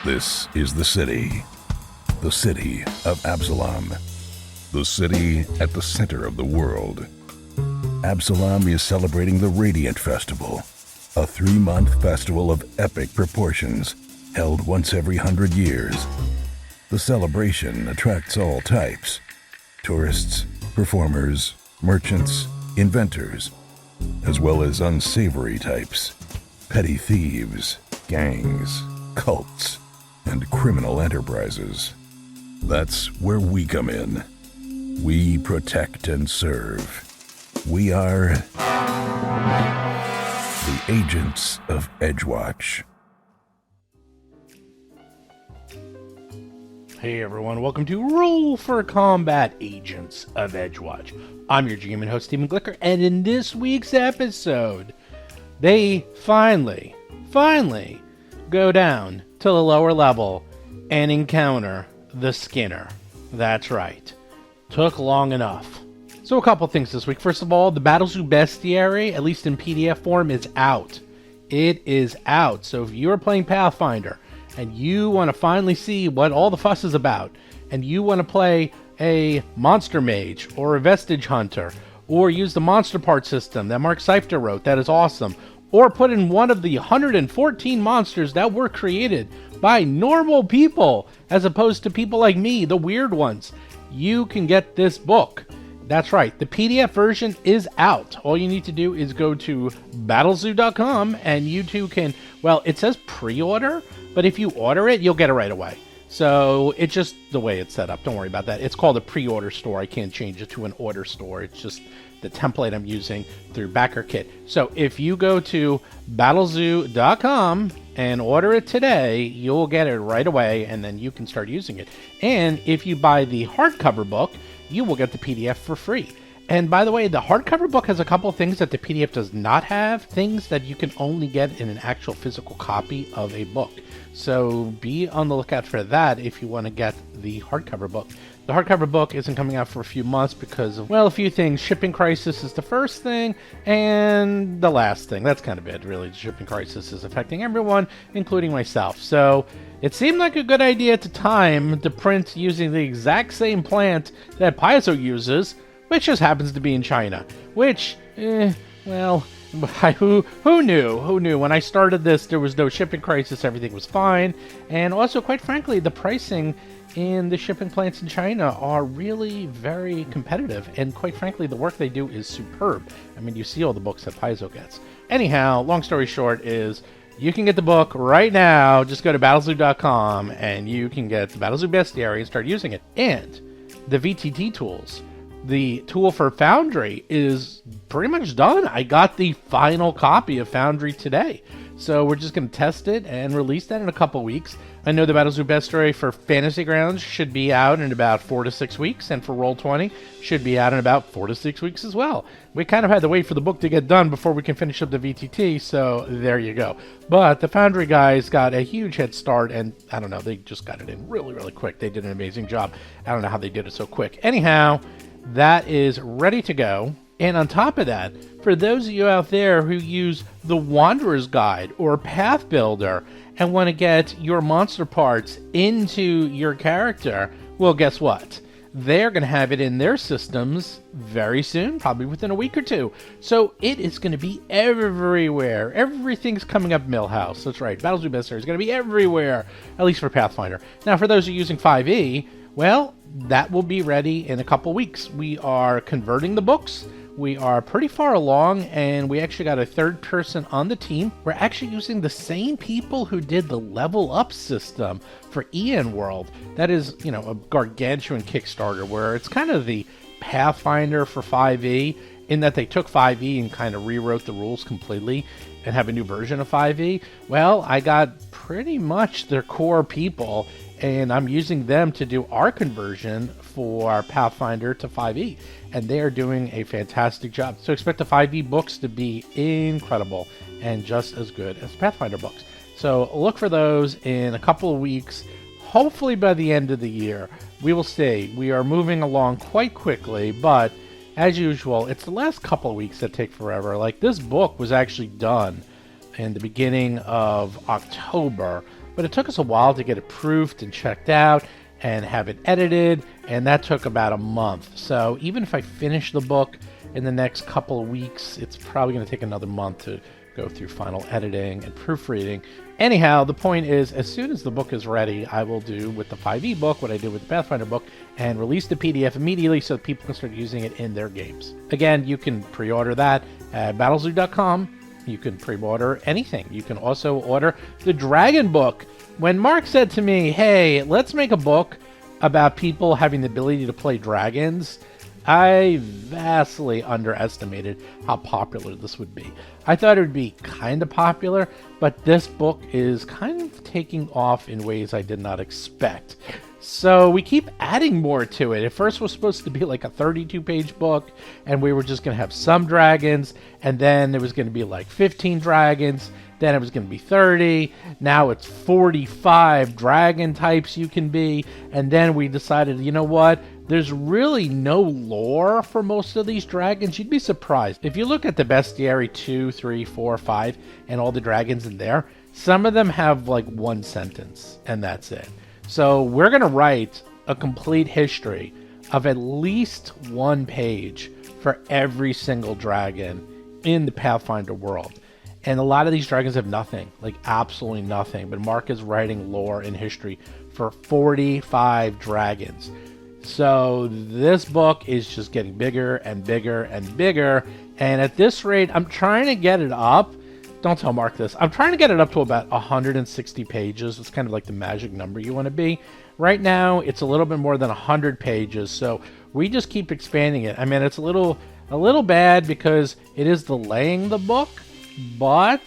This is the city of Absalom, the city at the center of the world. Absalom is celebrating the Radiant Festival, a 3-month festival of epic proportions held once every 100 years. The celebration attracts all types: tourists, performers, merchants, inventors, as well as unsavory types, petty thieves, gangs, cults, and criminal enterprises. That's where we come in. We protect and serve. We are the Agents of Edgewatch. Hey everyone, welcome to Roll for Combat Agents of Edgewatch. I'm your GM and host, Stephen Glicker, and in this week's episode, they finally go down to the lower level and encounter the Skinner. That's right. Took long enough. So a couple things this week. First of all, the Battlezoo Bestiary, at least in PDF form, is out. It is out. So if you're playing Pathfinder and you want to finally see what all the fuss is about, and you want to play a Monster Mage or a Vestige Hunter, or use the Monster Part system that Mark Seifter wrote, that is awesome, or put in one of the 114 monsters that were created by normal people, as opposed to people like me, the weird ones, you can get this book. That's right, the PDF version is out. All you need to do is go to battlezoo.com, and you too can, well, it says pre-order, but if you order it, you'll get it right away. So it's just the way it's set up. Don't worry about that. It's called a pre-order store. I can't change it to an order store. It's just the template I'm using through BackerKit. So if you go to battlezoo.com and order it today, you'll get it right away, and then you can start using it. And if you buy the hardcover book, you will get the PDF for free. And by the way, the hardcover book has a couple of things that the PDF does not have, things that you can only get in an actual physical copy of a book. So be on the lookout for that if you want to get the hardcover book. The hardcover book isn't coming out for a few months because of, well, a few things. Shipping crisis is the first thing, and the last thing. That's kind of it, really. The shipping crisis is affecting everyone, including myself. So it seemed like a good idea at the time to print using the exact same plant that Paizo uses, which just happens to be in China. Which, well, who knew? Who knew? When I started this, there was no shipping crisis. Everything was fine. And also, quite frankly, the pricing in the shipping plants in China are really very competitive. And quite frankly, the work they do is superb. I mean, you see all the books that Paizo gets. Anyhow, long story short is, you can get the book right now. Just go to battlezoo.com and you can get the Battlezoo Bestiary and start using it. And the VTT tools, the tool for Foundry, is pretty much done. I got the final copy of Foundry today. So we're just going to test it and release that in a couple weeks. I know the Battlezoo Bestiary for Fantasy Grounds should be out in about 4 to 6 weeks, and for Roll20 should be out in about 4 to 6 weeks as well. We kind of had to wait for the book to get done before we can finish up the VTT, so there you go. But the Foundry guys got a huge head start, and I don't know, they just got it in really, really quick. They did an amazing job. I don't know how they did it so quick. Anyhow, that is ready to go. And on top of that, for those of you out there who use the Wanderer's Guide or Path Builder and want to get your monster parts into your character, well, guess what? They're going to have it in their systems very soon, probably within a week or two. So it is going to be everywhere. Everything's coming up Millhouse. That's right. Battlezoo Bestiary is going to be everywhere, at least for Pathfinder. Now, for those who are using 5e, well, that will be ready in a couple weeks. We are converting the books. We are pretty far along, and we actually got a third person on the team. We're actually using the same people who did the level up system for Ian World. That is, you know, a gargantuan Kickstarter where it's kind of the Pathfinder for 5e, in that they took 5e and kind of rewrote the rules completely and have a new version of 5e. Well, I got pretty much their core people, and I'm using them to do our conversion for Pathfinder to 5e. And they are doing a fantastic job. So expect the 5e books to be incredible and just as good as Pathfinder books. So look for those in a couple of weeks, hopefully by the end of the year. We will see. We are moving along quite quickly, but as usual, it's the last couple of weeks that take forever. Like, this book was actually done in the beginning of October, but it took us a while to get it proofed and checked out and have it edited, and that took about a month. So even if I finish the book in the next couple of weeks, it's probably going to take another month to go through final editing and proofreading. Anyhow, the point is, as soon as the book is ready, I will do with the 5e book what I did with the Pathfinder book and release the PDF immediately so that people can start using it in their games. Again, you can pre-order that at battlezoo.com. You can pre-order anything. You can also order the Dragon book. When Mark said to me, hey, let's make a book about people having the ability to play dragons, I vastly underestimated how popular this would be. I thought it would be kind of popular, but this book is kind of taking off in ways I did not expect. So we keep adding more to it. At first it was supposed to be like a 32-page book, and we were just going to have some dragons, and then there was going to be like 15 dragons, then it was going to be 30, now it's 45 dragon types you can be, and then we decided, you know what, there's really no lore for most of these dragons. You'd be surprised. If you look at the Bestiary 2, 3, 4, 5, and all the dragons in there, some of them have like one sentence, and that's it. So we're going to write a complete history of at least one page for every single dragon in the Pathfinder world. And a lot of these dragons have nothing, like absolutely nothing. But Mark is writing lore and history for 45 dragons. So this book is just getting bigger and bigger and bigger. And at this rate, I'm trying to get it up. Don't tell Mark this. I'm trying to get it up to about 160 pages. It's kind of like the magic number you want to be. Right now, it's a little bit more than 100 pages. So we just keep expanding it. I mean, it's a little bad because it is delaying the book, but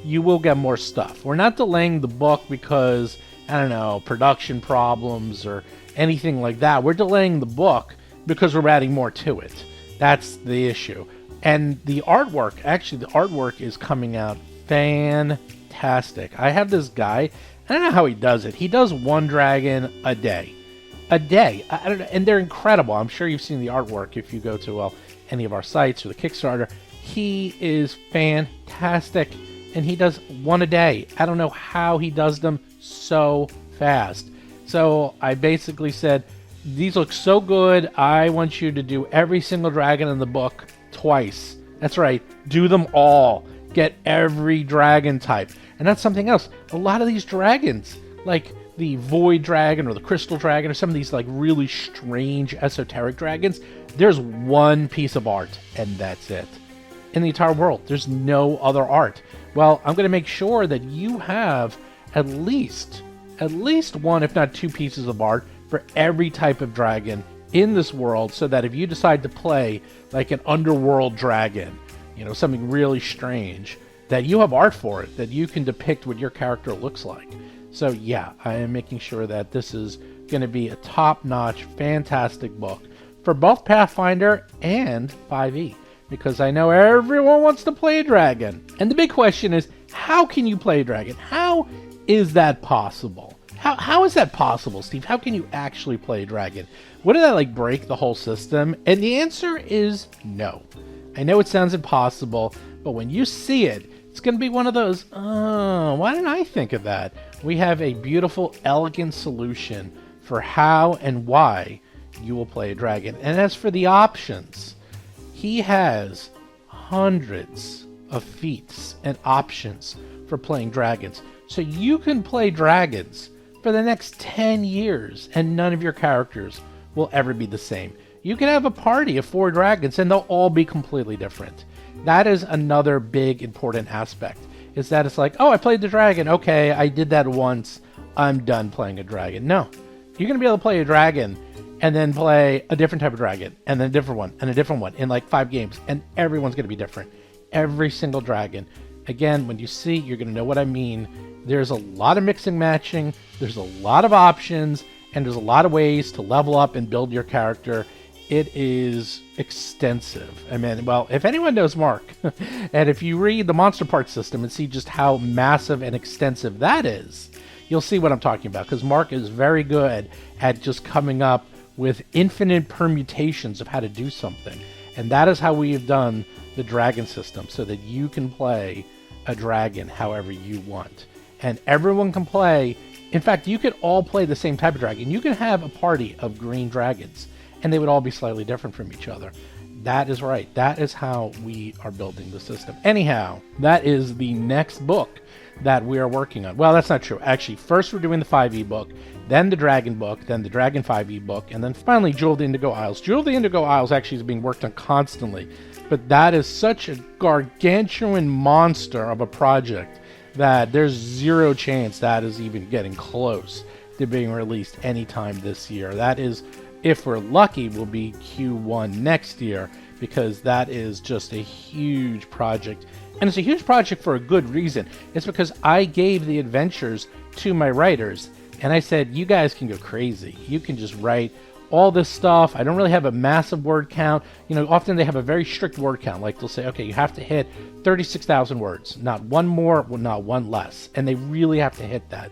you will get more stuff. We're not delaying the book because, I don't know, production problems or anything like that. We're delaying the book because we're adding more to it. That's the issue. And the artwork, actually, the artwork is coming out fantastic. I have this guy, I don't know how he does it. He does one dragon a day. A day. I don't know, and they're incredible. I'm sure you've seen the artwork if you go to any of our sites or the Kickstarter. He is fantastic, and he does one a day. I don't know how he does them so fast. So I basically said, these look so good, I want you to do every single dragon in the book twice. That's right, do them all. Get every dragon type. And that's something else. A lot of these dragons, like the Void Dragon or the Crystal Dragon or some of these like really strange esoteric dragons, there's one piece of art and that's it. In the entire world, there's no other art. Well, I'm going to make sure that you have at least one, if not two pieces of art for every type of dragon in this world, so that if you decide to play like an underworld dragon, you know, something really strange, that you have art for it, that you can depict what your character looks like. So yeah, I am making sure that this is going to be a top-notch, fantastic book for both Pathfinder and 5e, because I know everyone wants to play a dragon. And the big question is, how can you play a dragon? How is that possible? How is that possible, Steve? How can you actually play a dragon? Wouldn't that like break the whole system? And the answer is no. I know it sounds impossible, but when you see it, it's going to be one of those, oh, why didn't I think of that? We have a beautiful, elegant solution for how and why you will play a dragon. And as for the options, he has hundreds of feats and options for playing dragons. So you can play dragons for the next 10 years and none of your characters will ever be the same. You can have a party of 4 dragons and they'll all be completely different. That is another big important aspect, is that it's like, oh, I played the dragon. Okay, I did that once. I'm done playing a dragon. No, you're going to be able to play a dragon and then play a different type of dragon and then a different one and a different one in like 5 games, and everyone's going to be different. Every single dragon. Again, when you see, you're going to know what I mean. There's a lot of mixing matching, there's a lot of options, and there's a lot of ways to level up and build your character. It is extensive. I mean, well, if anyone knows Mark, and if you read the Monster Parts system and see just how massive and extensive that is, you'll see what I'm talking about, because Mark is very good at just coming up with infinite permutations of how to do something. And that is how we have done the dragon system, so that you can play a dragon however you want. And everyone can play. In fact, you could all play the same type of dragon. You can have a party of green dragons, and they would all be slightly different from each other. That is right. That is how we are building the system. Anyhow, that is the next book that we are working on. Well, that's not true. Actually, first we're doing the 5e book, then the Dragon book, then the Dragon 5e book, and then finally Jewel of the Indigo Isles. Jewel of the Indigo Isles actually is being worked on constantly, but that is such a gargantuan monster of a project that there's zero chance that is even getting close to being released anytime this year. That is, if we're lucky, will be Q1 next year, because that is just a huge project. And it's a huge project for a good reason. It's because I gave the adventures to my writers, and I said, you guys can go crazy. You can just write all this stuff. I don't really have a massive word count. You know, often they have a very strict word count. Like they'll say, okay, you have to hit 36,000 words. Not one more, not one less. And they really have to hit that.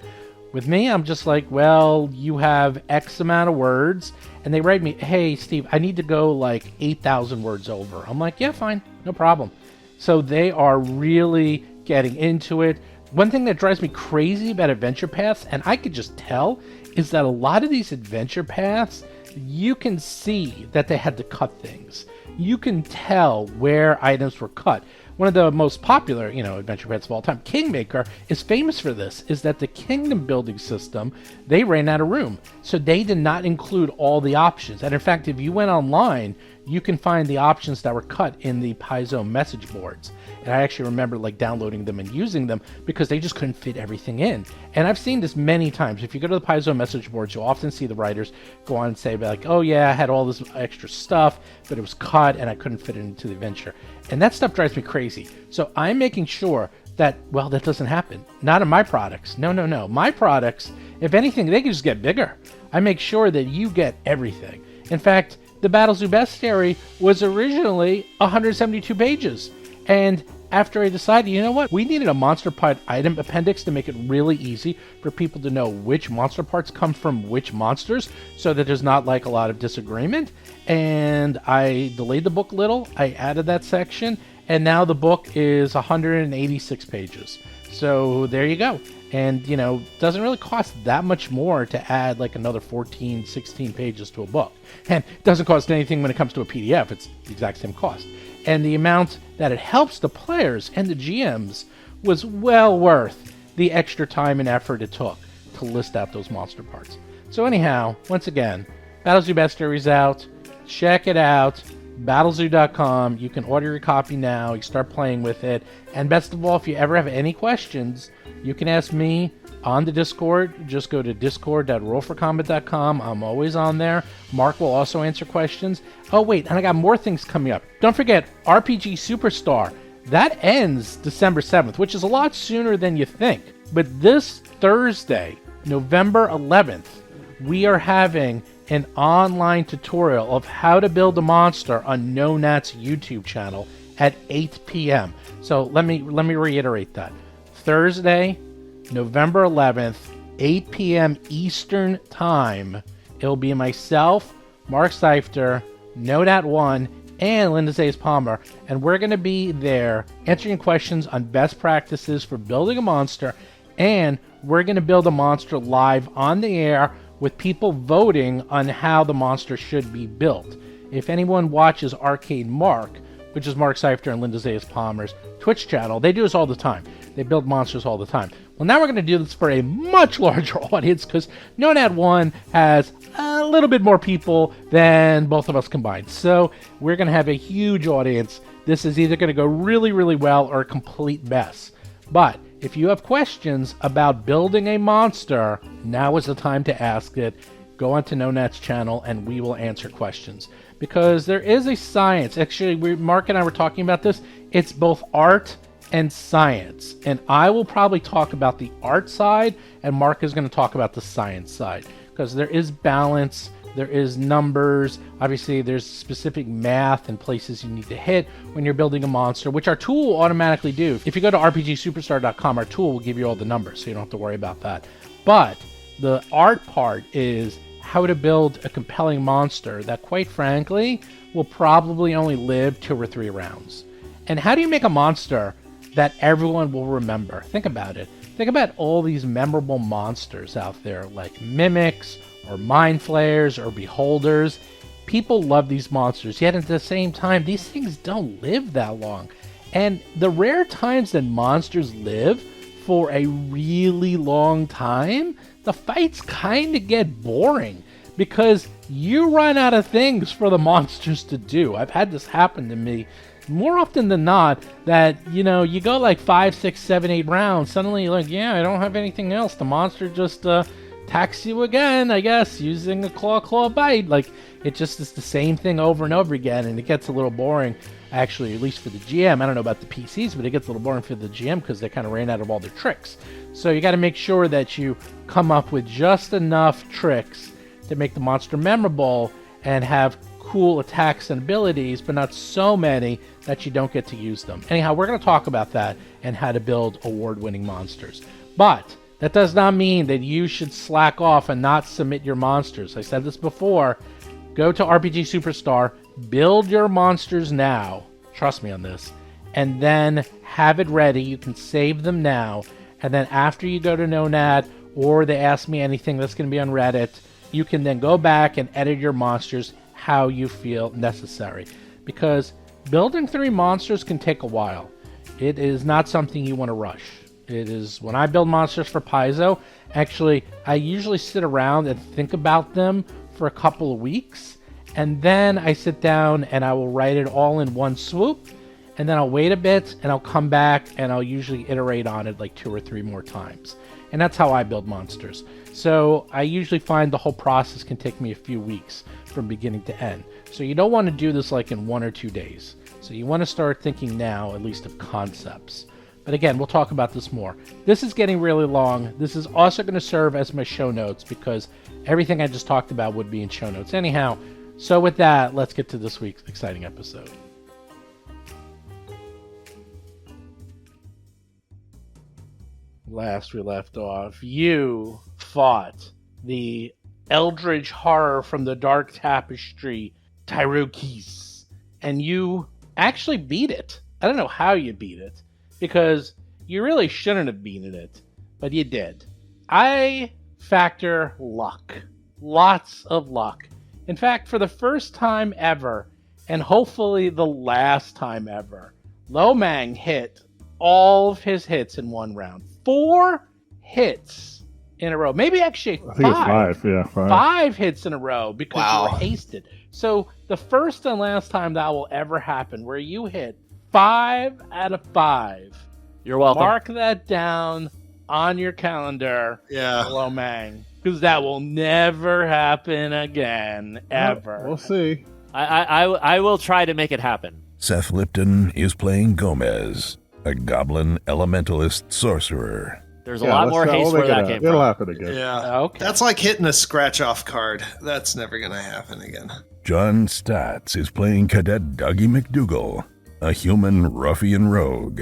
With me, I'm just like, well, you have X amount of words. And they write me, hey, Steve, I need to go like 8,000 words over. I'm like, yeah, fine, no problem. So they are really getting into it. One thing that drives me crazy about adventure paths, and I could just tell, is that a lot of these adventure paths, you can see that they had to cut things. You can tell where items were cut. One of the most popular, adventure paths of all time, Kingmaker, is famous for this, is that the kingdom building system, they ran out of room. So they did not include all the options. And in fact, if you went online, you can find the options that were cut in the Paizo message boards. And I actually remember downloading them and using them because they just couldn't fit everything in. And I've seen this many times. If you go to the Paizo message boards, you'll often see the writers go on and say oh yeah, I had all this extra stuff, but it was cut and I couldn't fit it into the adventure. And that stuff drives me crazy. So I'm making sure that, that doesn't happen. Not in my products. No. My products, if anything, they can just get bigger. I make sure that you get everything. In fact, the Battle Zoo Bestiary was originally 172 pages. And after I decided, you know what, we needed a monster part item appendix to make it really easy for people to know which monster parts come from which monsters, so that there's not a lot of disagreement. And I delayed the book a little. I added that section, and now the book is 186 pages. So there you go. And, doesn't really cost that much more to add another 14, 16 pages to a book. And it doesn't cost anything when it comes to a PDF. It's the exact same cost. And the amount that it helps the players and the GMs was well worth the extra time and effort it took to list out those monster parts. So anyhow, once again, Battlezoo Bestiary is out. Check it out. Battlezoo.com. You can order your copy now. You start playing with it. And best of all, if you ever have any questions, you can ask me on the Discord. Just go to discord.rollforcombat.com. I'm always on there. Mark will also answer questions. Oh, wait, and I got more things coming up. Don't forget, RPG Superstar. That ends December 7th, which is a lot sooner than you think. But this Thursday, November 11th, we are having an online tutorial of how to build a monster on No Nat's YouTube channel at 8 p.m. So let me reiterate that. Thursday, November 11th, 8 p.m. Eastern Time. It'll be myself, Mark Seifter, NoNat1, and Linda Zayas Palmer, and we're going to be there answering questions on best practices for building a monster, and we're going to build a monster live on the air with people voting on how the monster should be built. If anyone watches Arcade Mark, which is Mark Seifter and Linda Zayas Palmer's Twitch channel, they do this all the time. They build monsters all the time. Well, now we're going to do this for a much larger audience because NoNat1 has a little bit more people than both of us combined. So we're going to have a huge audience. This is either going to go really, really well or a complete mess. But if you have questions about building a monster, now is the time to ask it. Go onto NoNat's channel and we will answer questions. Because there is a science. Actually, Mark and I were talking about this. It's both art and science. And I will probably talk about the art side, and Mark is going to talk about the science side. Because there is balance, there is numbers, obviously there's specific math and places you need to hit when you're building a monster, which our tool will automatically do. If you go to rpgsuperstar.com, our tool will give you all the numbers, so you don't have to worry about that. But the art part is how to build a compelling monster that, quite frankly, will probably only live 2 or 3 rounds. And how do you make a monster that everyone will remember. Think about it. Think about all these memorable monsters out there like mimics or mind flayers or beholders. People love these monsters, yet at the same time, these things don't live that long. And the rare times that monsters live for a really long time, the fights kind of get boring because you run out of things for the monsters to do. I've had this happen to me more often than not, that, you know, you go like 5, 6, 7, 8 rounds, suddenly you're like, yeah, I don't have anything else. The monster just attacks you again, I guess, using a claw bite. Like, it just is the same thing over and over again, and it gets a little boring, actually, at least for the GM. I don't know about the PCs, but it gets a little boring for the GM because they kind of ran out of all their tricks. So you got to make sure that you come up with just enough tricks to make the monster memorable and have cool attacks and abilities, but not so many that you don't get to use them. Anyhow, we're going to talk about that and how to build award-winning monsters. But that does not mean that you should slack off and not submit your monsters. I said this before. Go to RPG Superstar, build your monsters now. Trust me on this. And then have it ready. You can save them now. And then after you go to Nonad or they ask me anything that's going to be on Reddit, you can then go back and edit your monsters how you feel necessary. Because building 3 monsters can take a while. It is not something you want to rush. It is, when I build monsters for Paizo, actually, I usually sit around and think about them for a couple of weeks, and then I sit down and I will write it all in one swoop, and then I'll wait a bit, and I'll come back, and I'll usually iterate on it like 2 or 3 more times. And that's how I build monsters. So I usually find the whole process can take me a few weeks from beginning to end. So you don't want to do this like in 1 or 2 days. So you want to start thinking now, at least of concepts. But again, we'll talk about this more. This is getting really long. This is also going to serve as my show notes because everything I just talked about would be in show notes anyhow. So with that, let's get to this week's exciting episode. Last we left off, you fought the eldritch horror from the Dark Tapestry, Tyrokese, and you actually beat it. I don't know how you beat it, because you really shouldn't have beaten it, but you did. I factor luck. Lots of luck. In fact, for the first time ever, and hopefully the last time ever, Lomang hit all of his hits in one round. 4 hits in a row. Maybe actually 5. I think it's 5, yeah. 5 hits in a row because Wow. you were hasted. So the first and last time that will ever happen where you hit 5 out of 5. You're welcome. Mark that down on your calendar, Yeah. Lomang, because that will never happen again, ever. We'll see. I will try to make it happen. Seth Lipton is playing Gomez, a goblin elementalist sorcerer. There's a lot more haste where that came It'll from. happen again. Yeah. Okay. That's like hitting a scratch-off card. That's never going to happen again. John Statz is playing Cadet Dougie McDougal, a human ruffian rogue.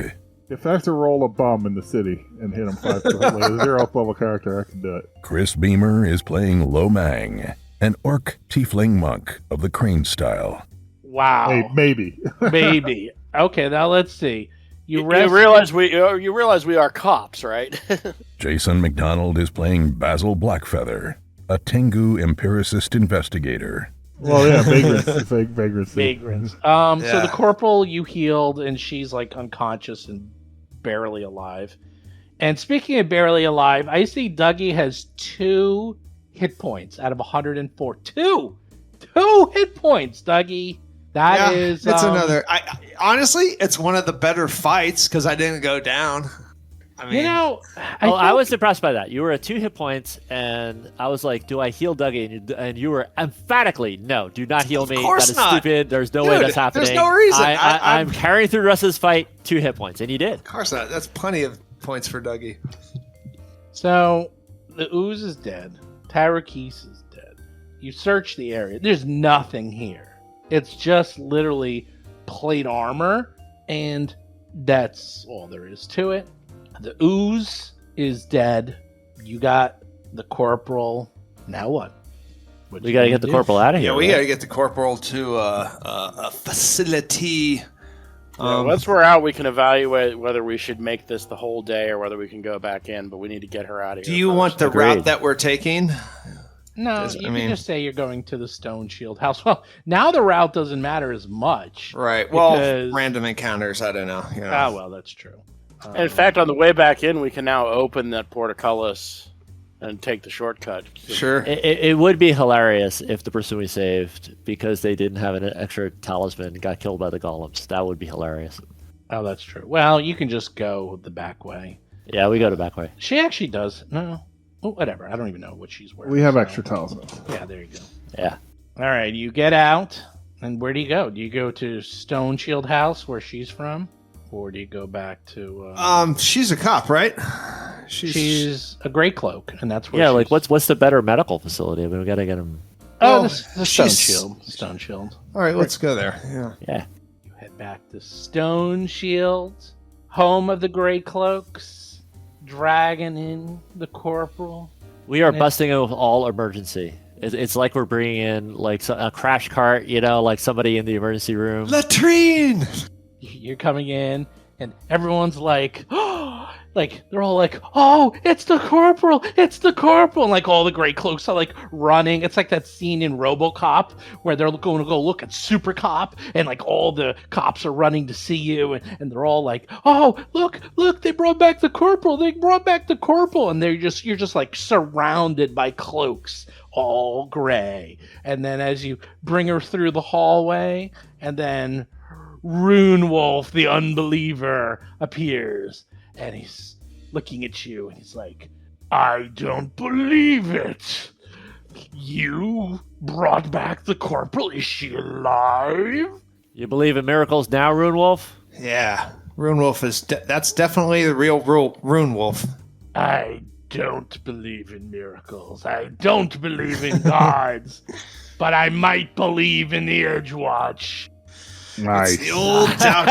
If I have to roll a bum in the city and hit him 5 with a 0th level character, I can do it. Chris Beamer is playing Lomang, an orc tiefling monk of the crane style. Wow. Hey, maybe. Maybe. Okay, now let's see. You realize we are cops, right? Jason McDonald is playing Basil Blackfeather, a Tengu empiricist investigator. Well, yeah, vagrants. Vagrants. So Yeah. the corporal you healed, and she's like unconscious and barely alive. And speaking of barely alive, I see Dougie has 2 hit points out of 104. 2 hit points, Dougie. That is. It's another. Honestly, it's one of the better fights because I didn't go down. I mean, You know, I was impressed by that. You were at 2 hit points, and I was like, do I heal Dougie? And you were emphatically, no, do not heal me. course That is not. stupid. There's no way Dude, that's happening. there's no reason. I'm carrying through the rest of this fight, 2 hit points, and you did. of course not. That's plenty of points for Dougie. So the ooze is dead. Tyrokese is dead. You search the area. There's nothing here. It's just literally plate armor, and that's all there is to it. The ooze is dead. You got the corporal. Now what? We got to get the corporal out of here. Yeah, we right? got to get the corporal to a facility Once we're out, we can evaluate whether we should make this the whole day or whether we can go back in. But we need to get her out of here. Do you want the route that we're taking? No, you can just say you're going to the Stone Shield House. Well, now the route doesn't matter as much. Right. Well, random encounters. I don't know. Ah, well, that's true. In fact, on the way back in, we can now open that portcullis and take the shortcut. Sure. It would be hilarious if the person we saved, because they didn't have an extra talisman, got killed by the golems. That would be hilarious. Oh, that's true. Well, you can just go the back way. Yeah, we go the back way. She actually does. No. Oh, whatever. I don't even know what she's wearing. We have extra talismans. Yeah, there you go. Yeah. All right, you get out, and where do you go? Do you go to Stone Shield House, where she's from? Or do you go back to... she's a cop, right? She's a gray cloak, and that's where Yeah, like, what's the better medical facility? I mean, we got to get him... Oh, the Stone Shield. Stone Shield. All right, let's go there. Yeah. You head back to Stone Shield, home of the Gray Cloaks, dragging in the corporal. We are busting in with all emergency. It's like we're bringing in, like, a crash cart, like somebody in the emergency room. Latrine! You're coming in, and everyone's like, oh, like, they're all like, oh, it's the corporal, it's the corporal. And like all the Gray Cloaks are like running. It's like that scene in RoboCop where they're going to go look at Super Cop, and like all the cops are running to see you, and they're all like, oh, look, they brought back the corporal, and you're just like surrounded by cloaks, all gray. And then as you bring her through the hallway, and then Rune Wolf, the unbeliever, appears, and he's looking at you, and he's like, I don't believe it. You brought back the corporal? Is she alive? You believe in miracles now, Rune Wolf? Yeah, Rune Wolf that's definitely the real Rune Wolf. I don't believe in miracles. I don't believe in gods, but I might believe in the Edgewatch. Nice. It's the old doubt.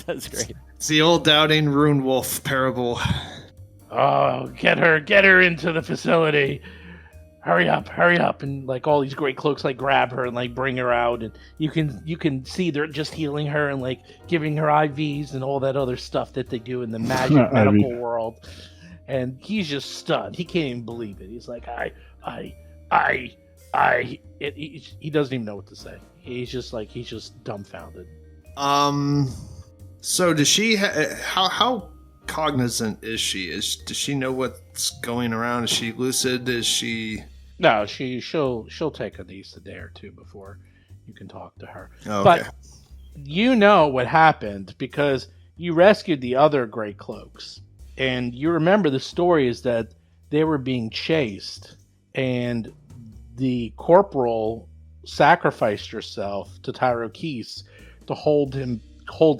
That's great. It's the old doubting Rune Wolf parable. Oh, get her into the facility. Hurry up. And like all these Great Cloaks like grab her and like bring her out, and you can see they're just healing her and like giving her IVs and all that other stuff that they do in the magic medical world. And he's just stunned. He can't even believe it. He's like, he doesn't even know what to say. He's just dumbfounded. So does she? How cognizant is she? Does she know what's going around? Is she lucid? Is she? No, she'll take at least a day or two before you can talk to her. Oh, okay. But you know what happened because you rescued the other Gray Cloaks, and you remember the story is that they were being chased, and the corporal sacrificed herself to Tyrokese to hold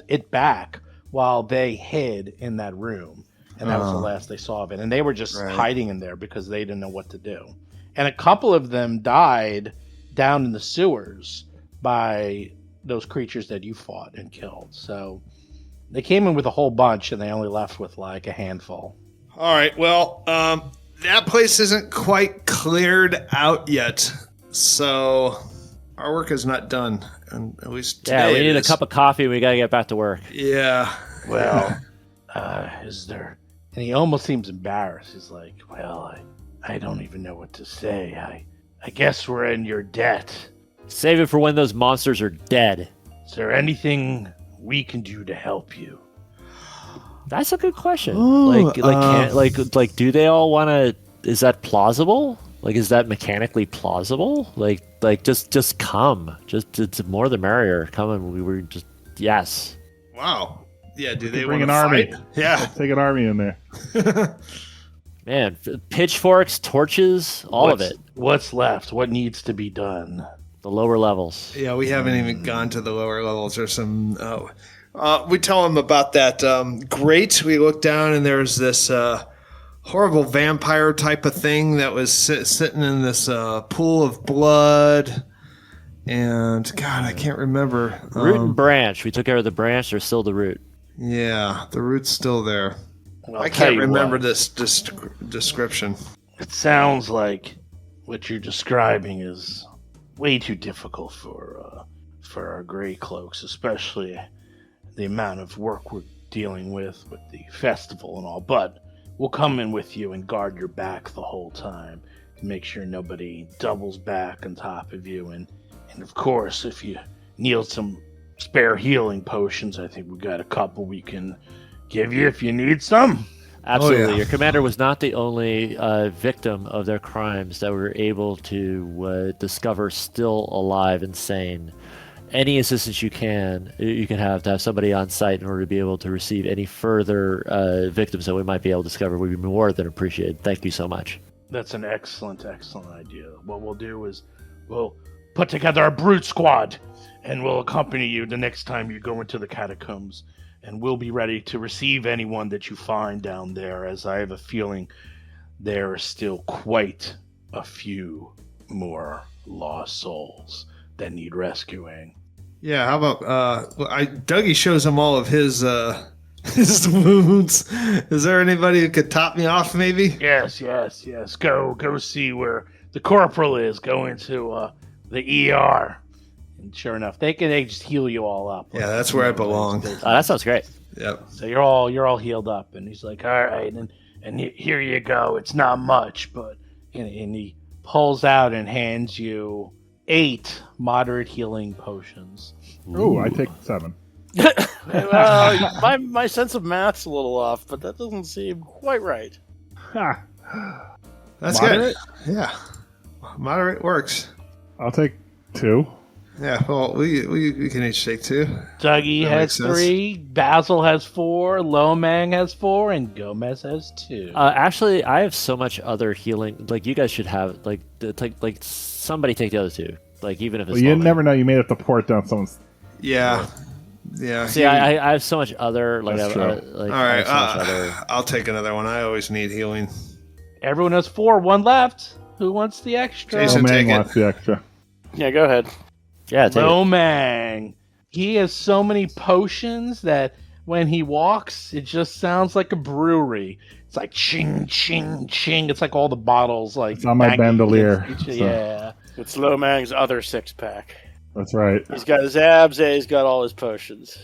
it back while they hid in that room, and that was the last they saw of it. And they were just hiding in there because they didn't know what to do. And a couple of them died down in the sewers by those creatures that you fought and killed. So they came in with a whole bunch, and they only left with like a handful. All right. Well, that place isn't quite cleared out yet, so our work is not done. And at least today we need a cup of coffee. We gotta get back to work. Yeah. Well, is there? And he almost seems embarrassed. He's like, well, I don't even know what to say. I guess we're in your debt. Save it for when those monsters are dead. Is there anything we can do to help you? That's a good question. Ooh, Like, do they all want to? Is that plausible? Like, is that mechanically plausible? Like, just come. Just it's more the merrier. Come and we were just yes. Wow. Yeah. Do they bring want an to army? fight? Yeah. Let's take an army in there. Man, pitchforks, torches, all of it. What's left? What needs to be done? The lower levels. Yeah, we haven't even gone to the lower levels. There's some. We tell them about that grate. We look down and there's this horrible vampire type of thing that was sitting in this pool of blood. And God, I can't remember. Root and branch. We took care of the branch. There's still the root. Yeah, the root's still there. Well, I can't remember this description. It sounds like what you're describing is way too difficult for our Gray Cloaks, especially the amount of work we're dealing with the festival and all, but we'll come in with you and guard your back the whole time to make sure nobody doubles back on top of you. And of course, if you need some spare healing potions, I think we got a couple we can give you if you need some. Absolutely. Oh, yeah. Your commander was not the only victim of their crimes that we were able to discover still alive and sane. Any assistance you can have to have somebody on site in order to be able to receive any further victims that we might be able to discover would be more than appreciated. Thank you so much. That's an excellent idea. What we'll do is we'll put together a brute squad, and we'll accompany you the next time you go into the catacombs, and we'll be ready to receive anyone that you find down there, as I have a feeling there are still quite a few more lost souls that need rescuing. Yeah, how about Dougie shows him all of his his wounds. Is there anybody who could top me off, maybe? Yes. Go see where the corporal is. Go into the ER. And sure enough, they just heal you all up. Yeah, that's where I belong. That sounds great. Yep. So you're all healed up, and he's like, all right, and here you go. It's not much, but and he pulls out and hands you 8 moderate healing potions. Oh, I take 7. Well, my sense of math's a little off, but that doesn't seem quite right. Ha. That's Moderate? good. Yeah. Moderate works. I'll take 2. Yeah, well, we can each take 2. Dougie That has makes sense. 3, Basil has 4, Lomang has 4, and Gomez has 2. Actually, I have so much other healing. Like, you guys should have, like somebody take the other 2. Like, even if it's Well, you low never know. You may have to pour it down someone's. Yeah. Yeah. See, I have so much other. Like, That's I, true. like All I right. have so much other. I'll take another one. I always need healing. Everyone has 4, 1 left. Who wants the extra? Jason, Oh, take man it. wants the extra. Yeah, go ahead. Yeah, take it. Lomang. He has so many potions that when he walks, it just sounds like a brewery. It's like ching, ching, ching. It's like all the bottles like It's on my banging bandolier, against each- so- Yeah. It's Lomang's other 6-pack. That's right. He's got his abs and he's got all his potions.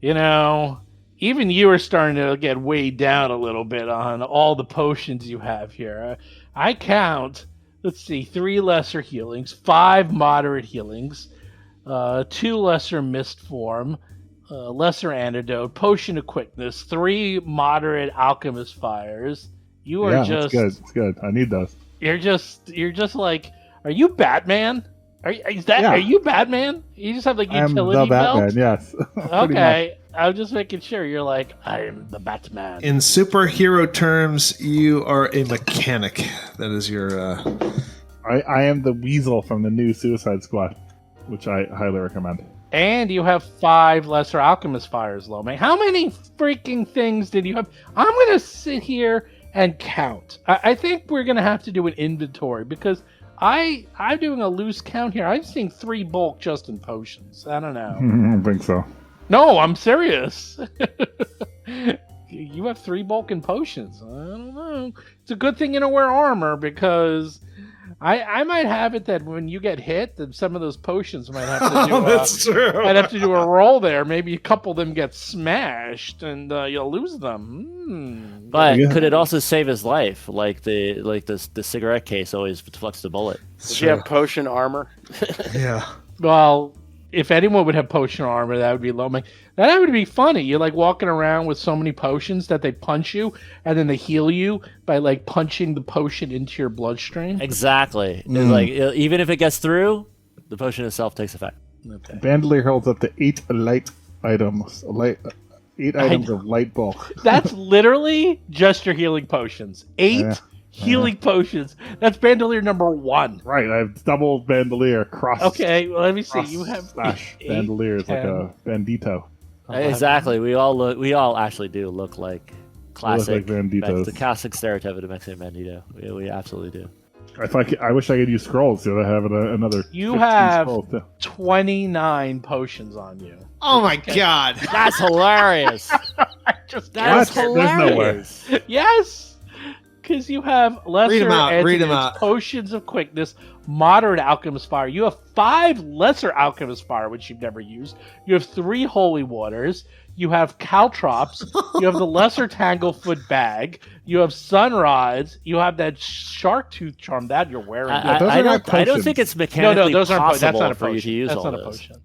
You know, even you are starting to get weighed down a little bit on all the potions you have here. I count, let's see, 3 lesser healings, 5 moderate healings, 2 lesser mist form, lesser antidote, potion of quickness, 3 moderate alchemist fires. You are Yeah, just, it's good. I need those. you're just like, are you Batman? Are Yeah. you Batman? You just have like I am the utility belt? Batman. Yes. Pretty Okay, I'm just making sure. You're like, I am the Batman. In superhero terms, you are a mechanic. That is your. I am the Weasel from the new Suicide Squad, which I highly recommend. And you have 5 lesser alchemist fires, Lomang. How many freaking things did you have? I'm gonna sit here and count. I think we're gonna have to do an inventory because I'm doing a loose count here. I'm seeing 3 bulk just in potions. I don't know. I don't think so. No, I'm serious. You have 3 bulk in potions. I don't know. It's a good thing you don't wear armor because I might have it that when you get hit, that some of those potions might have to do. That's true. I'd have to do a roll there. Maybe a couple of them get smashed, and you'll lose them. But Yeah. could it also save his life? Like the cigarette case always deflects the bullet. Does he have potion armor? Yeah. Well, if anyone would have potion armor, that would be Lomang. That would be funny. You're like walking around with so many potions that they punch you, and then they heal you by like punching the potion into your bloodstream. Exactly. It's like even if it gets through, the potion itself takes effect. Okay. Bandolier holds up to 8 light items. 8 items of light bulk. That's literally just your healing potions. 8 Yeah. healing potions. That's bandolier number 1. Right, I have double bandolier cross. Okay, well, let me see. Cross You have slash 8, bandolier is like 10. a bandito. Exactly. We all actually do look like classic like banditos. the classic stereotype of the Mexican bandito. We absolutely do. I wish I could use scrolls. So I have another. You 15 have scrolls, too. 29 potions on you. Oh my god. That's hilarious. Just That's What? There's no way. hilarious. yes. Because you have lesser Read 'em antidotes, out. potions of quickness, moderate alchemist fire. You have 5 lesser alchemist fire, which you've never used. You have 3 holy waters. You have caltrops. You have the lesser tanglefoot bag. You have sunrise. You have that shark tooth charm that you're wearing. those I are not don't potions. think it's no, mechanically those aren't. That's possible not a for you potion. to use That's all not a those. potion.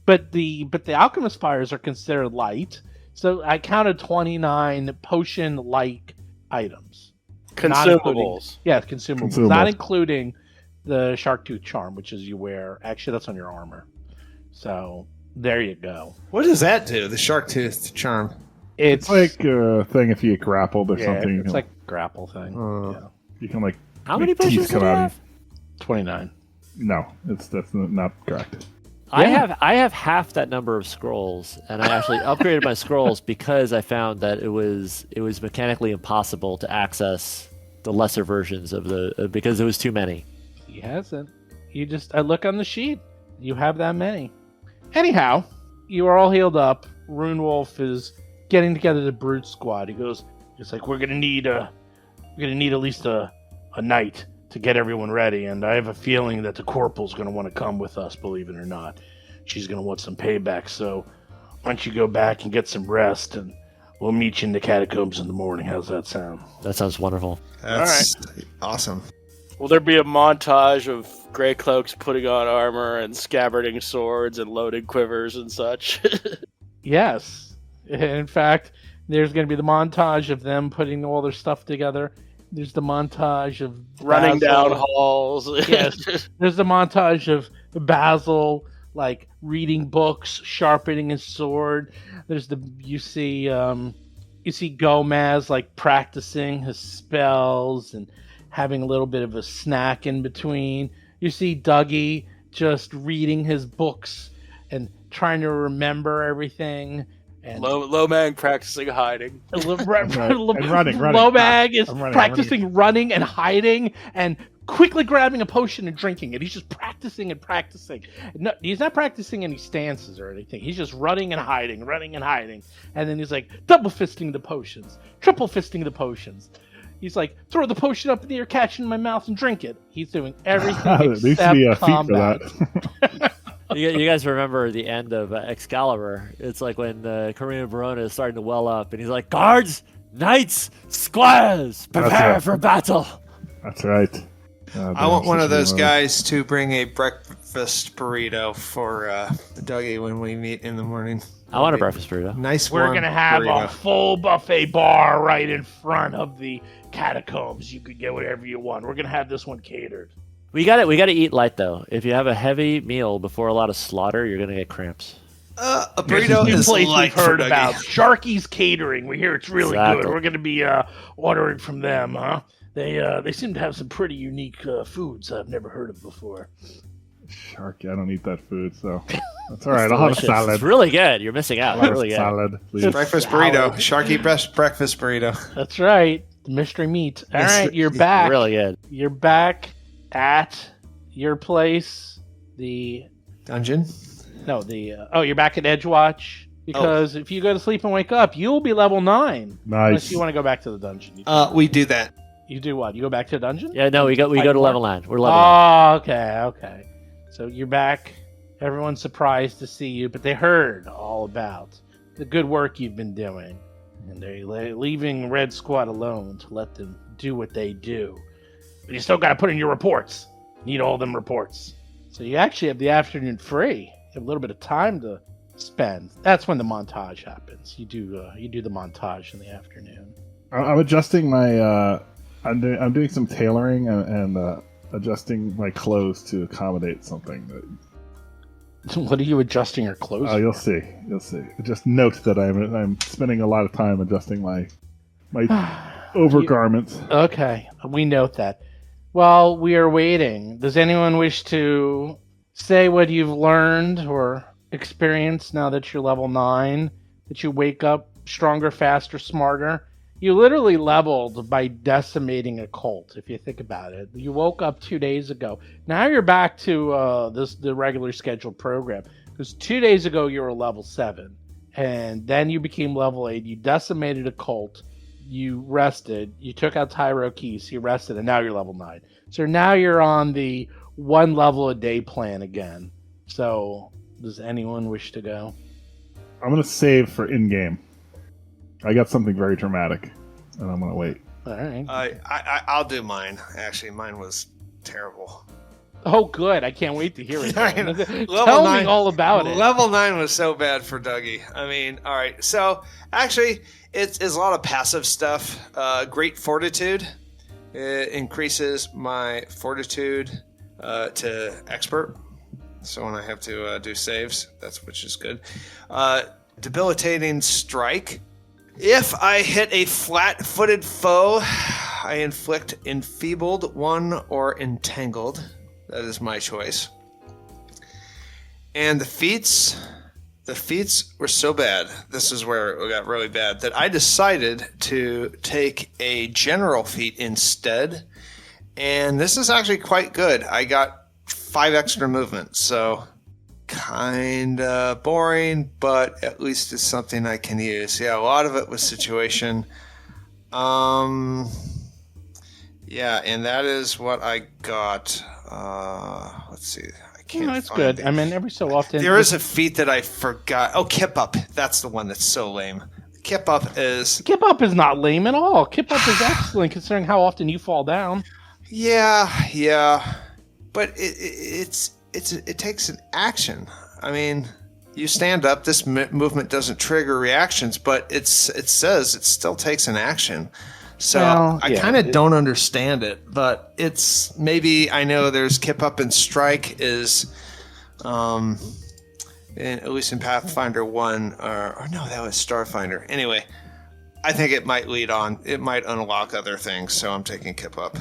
But the alchemist fires are considered light. So I counted 29 potion-like items. Not including- Consumables. Yeah, consumables. Not including the shark tooth charm, which is you wear. Actually, that's on your armor. So there you go. What does that do? The shark tooth charm. It's It's like a thing if you get grappled or yeah, something. it's like a grapple thing. Yeah. you can like How many make teeth potions do come you out. have? 29. No, that's not correct. I have half that number of scrolls, and I actually upgraded my scrolls because I found that it was mechanically impossible to access the lesser versions of because there was too many. He hasn't. I look on the sheet. You have that many. Anyhow, you are all healed up. Runewolf is getting together the brute squad. He goes, it's like we're gonna need at least a night to get everyone ready, and I have a feeling that the corporal's gonna want to come with us, believe it or not. She's gonna want some payback, so why don't you go back and get some rest, and we'll meet you in the catacombs in the morning. How's that sound? That sounds wonderful. That's awesome. Will there be a montage of Grey Cloaks putting on armor and scabbarding swords and loading quivers and such? Yes. In fact, there's going to be the montage of them putting all their stuff together. There's the montage of Running Basil. down halls. Yes. There's the montage of Basil, like, reading books, sharpening his sword. There's you see Gomez, like, practicing his spells and having a little bit of a snack in between. You see Dougie just reading his books and trying to remember everything. And Low man practicing hiding. running. Lomag is I'm running, practicing running and hiding and quickly grabbing a potion and drinking it. He's just practicing and practicing. No, he's not practicing any stances or anything. He's just running and hiding. And then he's like double fisting the potions, triple fisting the potions. He's like, throw the potion up in the air, catch it in my mouth, and drink it. He's doing everything There needs to except be a feat for combat. that. You guys remember the end of Excalibur? It's like when Corina Verona is starting to well up, and he's like, "Guards, knights, squires, prepare for battle." That's right. I want one of those guys to bring a breakfast burrito for Dougie when we meet in the morning. I want a breakfast burrito. Nice. We're warm going to have burrito. a full buffet bar right in front of the catacombs. You could get whatever you want. We're going to have this one catered. We got to eat light though. If you have a heavy meal before a lot of slaughter, you're gonna get cramps. A burrito New is place light we've heard for Dougie. about. Sharky's Catering. We hear it's really Exactly. good. We're going to be ordering from them, huh? They seem to have some pretty unique foods I've never heard of before. Sharky, I don't eat that food, so that's all right. I'll have a Delicious. salad. It's really good. You're missing out. I'll have Really a good. salad, please. Breakfast Salad. burrito. Sharky breakfast burrito. That's right. The mystery meat. All Yes, right, you're it's back. Really good. You're back at your place. Dungeon. You're back at Edgewatch. Because if you go to sleep and wake up, you'll be level 9. Unless Nice. you want to go back to the dungeon. We do that. You do what? You go back to the dungeon? Yeah, no, we go to level 9. We're level 9. Oh, okay. So you're back. Everyone's surprised to see you, but they heard all about the good work you've been doing. And they're leaving Red Squad alone to let them do what they do. But you still got to put in your reports. Need all them reports. So you actually have the afternoon free. You have a little bit of time to spend. That's when the montage happens. You do the montage in the afternoon. I'm adjusting my. I'm doing some tailoring and adjusting my clothes to accommodate something. What are you adjusting your clothes? Oh, you'll see. Just note that I'm spending a lot of time adjusting my overgarments. Okay, we note that. While we are waiting, does anyone wish to say what you've learned or experienced now that you're level 9? That you wake up stronger, faster, smarter? You literally leveled by decimating a cult, if you think about it. You woke up 2 days ago. Now you're back to the regular scheduled program. Because 2 days ago you were level 7. And then you became level 8. You decimated a cult. you rested, you took out Tyro keys, you rested, and now you're level 9. So now you're on the 1 level a day plan again. So does anyone wish to go? I'm going to save for in-game. I got something very dramatic, and I'm going to wait. All right. I'll do mine. Actually, mine was terrible. Oh, good. I can't wait to hear it. Level Tell 9, me all about it. Level 9 was so bad for Dougie. I mean, all right. So, actually, it's a lot of passive stuff. Great Fortitude. It increases my Fortitude to Expert. So when I have to do saves, which is good. Debilitating Strike. If I hit a flat-footed foe, I inflict Enfeebled 1 or Entangled. That is my choice. And the feats were so bad. This is where it got really bad, that I decided to take a general feat instead. And this is actually quite good. I got 5 extra movement, so kind of boring, but at least it's something I can use. Yeah, a lot of it was situation. Yeah, and that is what I got. Let's see. I can't That's find good. it. I mean, every so often... There is a feat that I forgot. Oh, Kip Up. That's the one that's so lame. Kip Up is... Kip Up is not lame at all. Kip Up is excellent considering how often you fall down. Yeah. But it takes an action. I mean, you stand up. This movement doesn't trigger reactions, but it says it still takes an action. So Well, I yeah, kind of don't understand it, but it's maybe I know there's Kip Up and Strike is, at least in Pathfinder 1, or no, that was Starfinder. Anyway, I think it might lead on. It might unlock other things, so I'm taking Kip Up.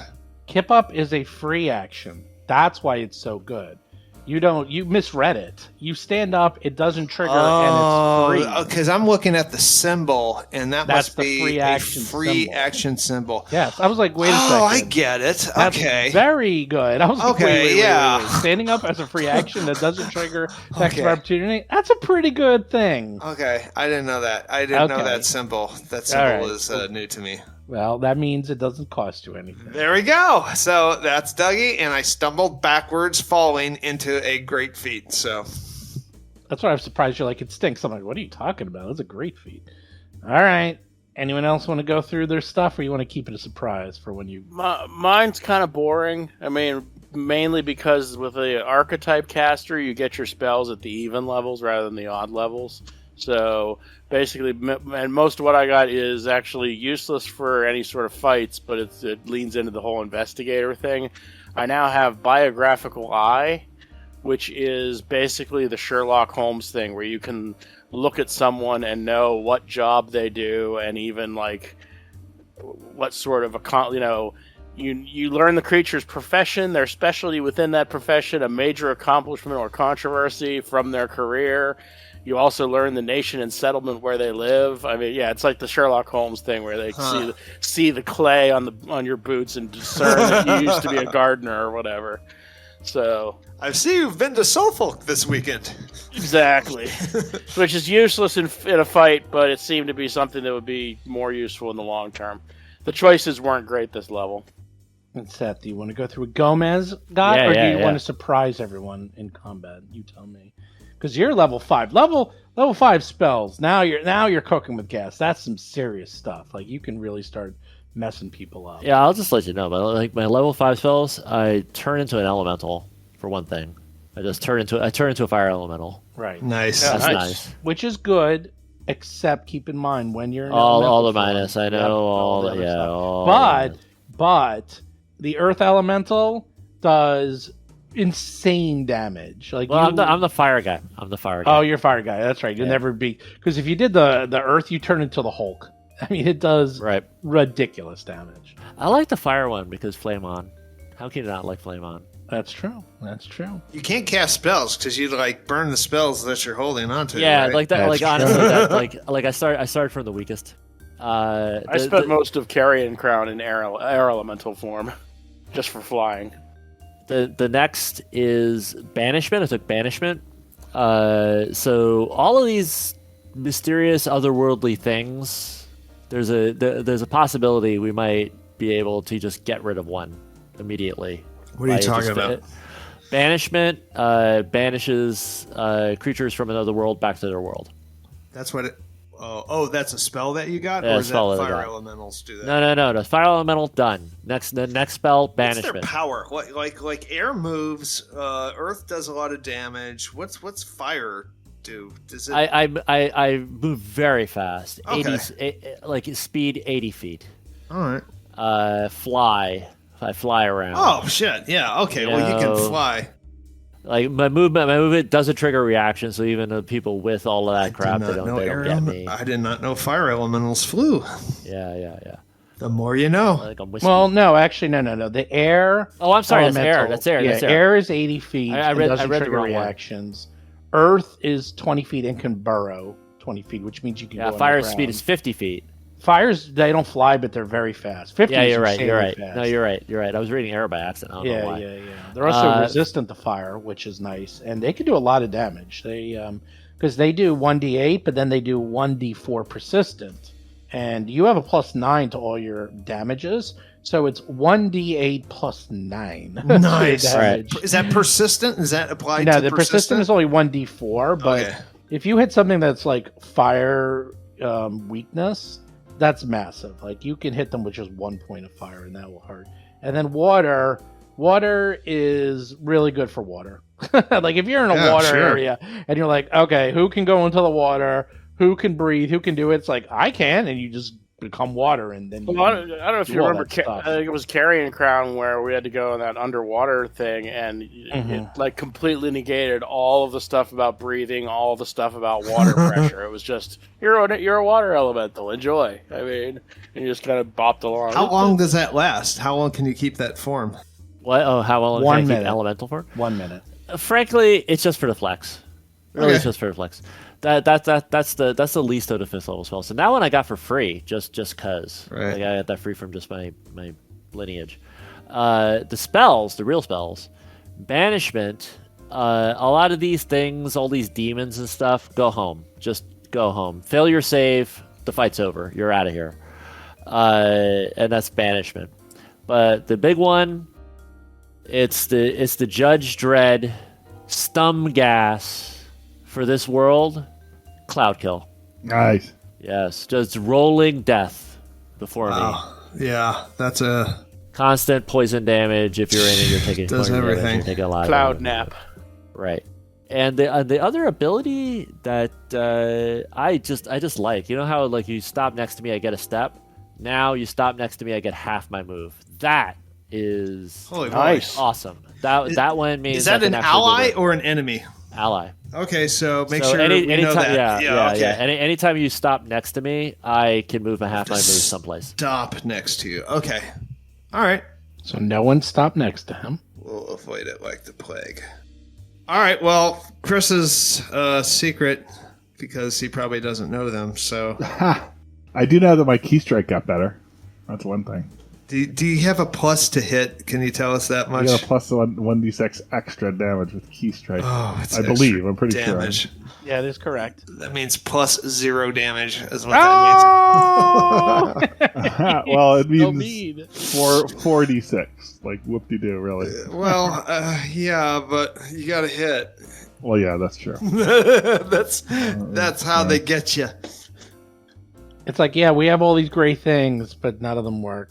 Kip Up is a free action. That's why it's so good. You misread it. You stand up, it doesn't trigger, and it's free. Because I'm looking at the symbol, and That's must the be free a action free symbol. action symbol. Yes, I was like, wait a second. Oh, I get it. That's Okay. very good. I was like, Okay, wait. yeah. Standing up as a free action that doesn't trigger text of Okay. opportunity, that's a pretty good thing. Okay, I didn't know that. I didn't know Okay. that symbol. That symbol right. is new to me. Well, that means it doesn't cost you anything. There we go. So that's Dougie, and I stumbled backwards, falling into a great feat. So That's why I'm surprised you're like, it stinks. I'm like, what are you talking about? That's a great feat. All right. Anyone else want to go through their stuff, or you want to keep it a surprise for when you... Mine's kind of boring. I mean, mainly because with the archetype caster, you get your spells at the even levels rather than the odd levels. So basically, and most of what I got is actually useless for any sort of fights, but it leans into the whole investigator thing. I now have Biographical Eye, which is basically the Sherlock Holmes thing, where you can look at someone and know what job they do, and even like what sort of you learn the creature's profession, their specialty within that profession, a major accomplishment or controversy from their career. You also learn the nation and settlement where they live. I mean, yeah, it's like the Sherlock Holmes thing where they see the clay on your boots and discern that you used to be a gardener or whatever. So I see you've been to Suffolk this weekend. exactly, which is useless in a fight, but it seemed to be something that would be more useful in the long term. The choices weren't great this level. And Seth, do you want to go through what Gomez got, or do you yeah. want to surprise everyone in combat? You tell me. Because you're level 5. Level 5 spells. Now you're cooking with gas. That's some serious stuff. Like, you can really start messing people up. Yeah, I'll just let you know. But like my level 5 spells, I turn into an elemental for one thing. I turn into a fire elemental. Right. Nice. That's nice. Which is good, except keep in mind when you're in All elemental the form. minus. I know Yep, all the the other yeah. stuff. all the But the earth elemental does insane damage. Like, well, I'm the fire guy. Oh, you're a fire guy. That's right. You'll never be, because if you did the earth, you turn into the Hulk. I mean, it does right. ridiculous damage. I like the fire one because flame on. How can you not like flame on? That's true. That's true. You can't cast spells because you like burn the spells that you're holding onto. Yeah, right? like that. That's Like honestly, that, like I started from the weakest. I spent most of Carrion Crown in air elemental form, just for flying. The next is banishment. I took banishment. So all of these mysterious otherworldly things there's a possibility we might be able to just get rid of one immediately. What are you talking about? Banishment banishes creatures from another world back to their world. That's what it. Oh, that's a spell that you got, Yeah, or is that spell that I fire got. elementals do that? No. The fire elemental done. The next spell What's banishment. their power? Like air moves, earth does a lot of damage. What's fire do? Does it? I move very fast. Okay. 80, like speed 80 feet. All right. Fly. I fly around. Oh shit! Yeah. Okay. Well, you can fly. Like my movement doesn't trigger reaction, so even the people with all of that crap, they don't get me. I did not know fire elementals flew. Yeah. The more you know. Like I'm whispering. Well, no, actually, no. The air. Oh, I'm sorry. elemental- That's air. Yeah, That's air. air is 80 feet. I and read doesn't the trigger wrong one. reactions. Earth is 20 feet and can burrow 20 feet, which means you can Yeah, go fire underground. speed is 50 feet. Fires, they don't fly, but they're very fast. 50 Yeah, is you're right. insanely fast. No, you're right. I was reading air by accident. I don't know why. Yeah. They're also resistant to fire, which is nice, and they can do a lot of damage. They because they do 1d8, but then they do 1d4 persistent, and you have a +9 to all your damages, so it's 1d8 +9. to your Nice. damage. Is that persistent? Is that applied No, to the persistent is only 1d4, but Okay. if you hit something that's like fire weakness, that's massive. Like you can hit them with just 1 point of fire, and that will hurt. And then water is really good for water. Like if you're in a water area and you're like, okay, who can go into the water? Who can breathe? Who can do it? It's like I can, and you just become water, and then. Well, I don't know if do you all remember. that stuff. I think it was Carrion Crown where we had to go on that underwater thing, and Mm-hmm. it like completely negated all of the stuff about breathing, all the stuff about water pressure. It was just you're a water elemental. Enjoy. I mean, and you just kind of bopped along. How long does that last? How long can you keep that form? What? Oh, how long 1 can I keep minute. elemental for? 1 minute. Frankly, it's just for the flex. Really, Okay. it's just for the flex. That's the least of the 5th level spells. So that one I got for free, just cause. Right. Like I got that free from just my lineage. The spells, the real spells, banishment. A lot of these things, all these demons and stuff, go home. Just go home. Failure save. The fight's over. You're out of here. And that's banishment. But the big one, it's the Judge Dredd, Stum Gas for this world, Cloud Kill. Nice. Yes, just rolling death before me. Yeah, that's a Constant poison damage. If you're in it, you're taking Does poison damage, everything. You're taking a lot Cloud of nap. Right. And the other ability that I just like, you know how like you stop next to me, I get a step. Now you stop next to me, I get half my move. That is holy Nice. awesome. That one means Is that I an can actually do ally it. or an enemy? Ally? Okay, so make So sure we know anytime, that. yeah. Okay. Anytime you stop next to me, I can move a half my move someplace. Stop next to you. Okay. All right. So no one stopped next to him. We'll avoid it like the plague. All right. Well, Chris's secret, because he probably doesn't know them. So, I do know that my key strike got better. That's one thing. do you have a plus to hit? Can you tell us that I much? got a plus 1d6 extra damage with key strike. Oh, it's I believe. I'm pretty damage. sure. Yeah, that is correct. That means plus 0 damage is what that means. Well, it So means mean. 4d6. Like whoop-de-doo, really. Well, yeah, but you got to hit. Well, yeah, that's true. that's how they get you. It's like, yeah, we have all these great things, but none of them work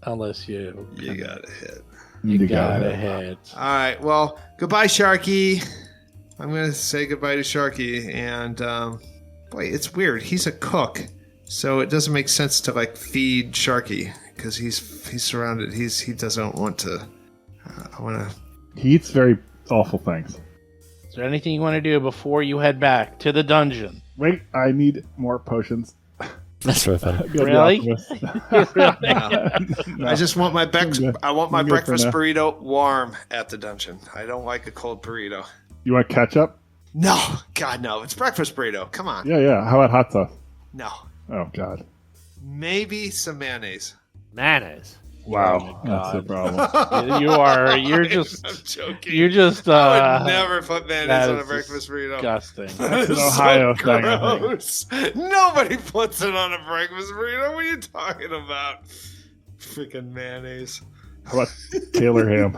unless you got to hit. you got gotta it. hit. All right. Well, goodbye, Sharky. I'm going to say goodbye to Sharky. And, boy, it's weird. He's a cook. So it doesn't make sense to, like, feed Sharky because he's surrounded. He doesn't want to. I want to. He eats very awful things. Is there anything you want to do before you head back to the dungeon? Wait, I need more potions. That's really funny. Go to the Really? alchemist. No. I just want my I want my I'm good for breakfast now. burrito warm at the dungeon. I don't like a cold burrito. You want ketchup? No, God, no. It's breakfast burrito. Come on. Yeah. How about hot sauce? No. Oh, God. Maybe some mayonnaise. Mayonnaise. Wow, Oh my that's the God. problem. You're just, I'm joking. you're just, I would never put mayonnaise that on a is breakfast burrito. disgusting. That an is Ohio so thing, I think. gross. Nobody puts it on a breakfast burrito. What are you talking about? Freaking mayonnaise. How about Taylor ham?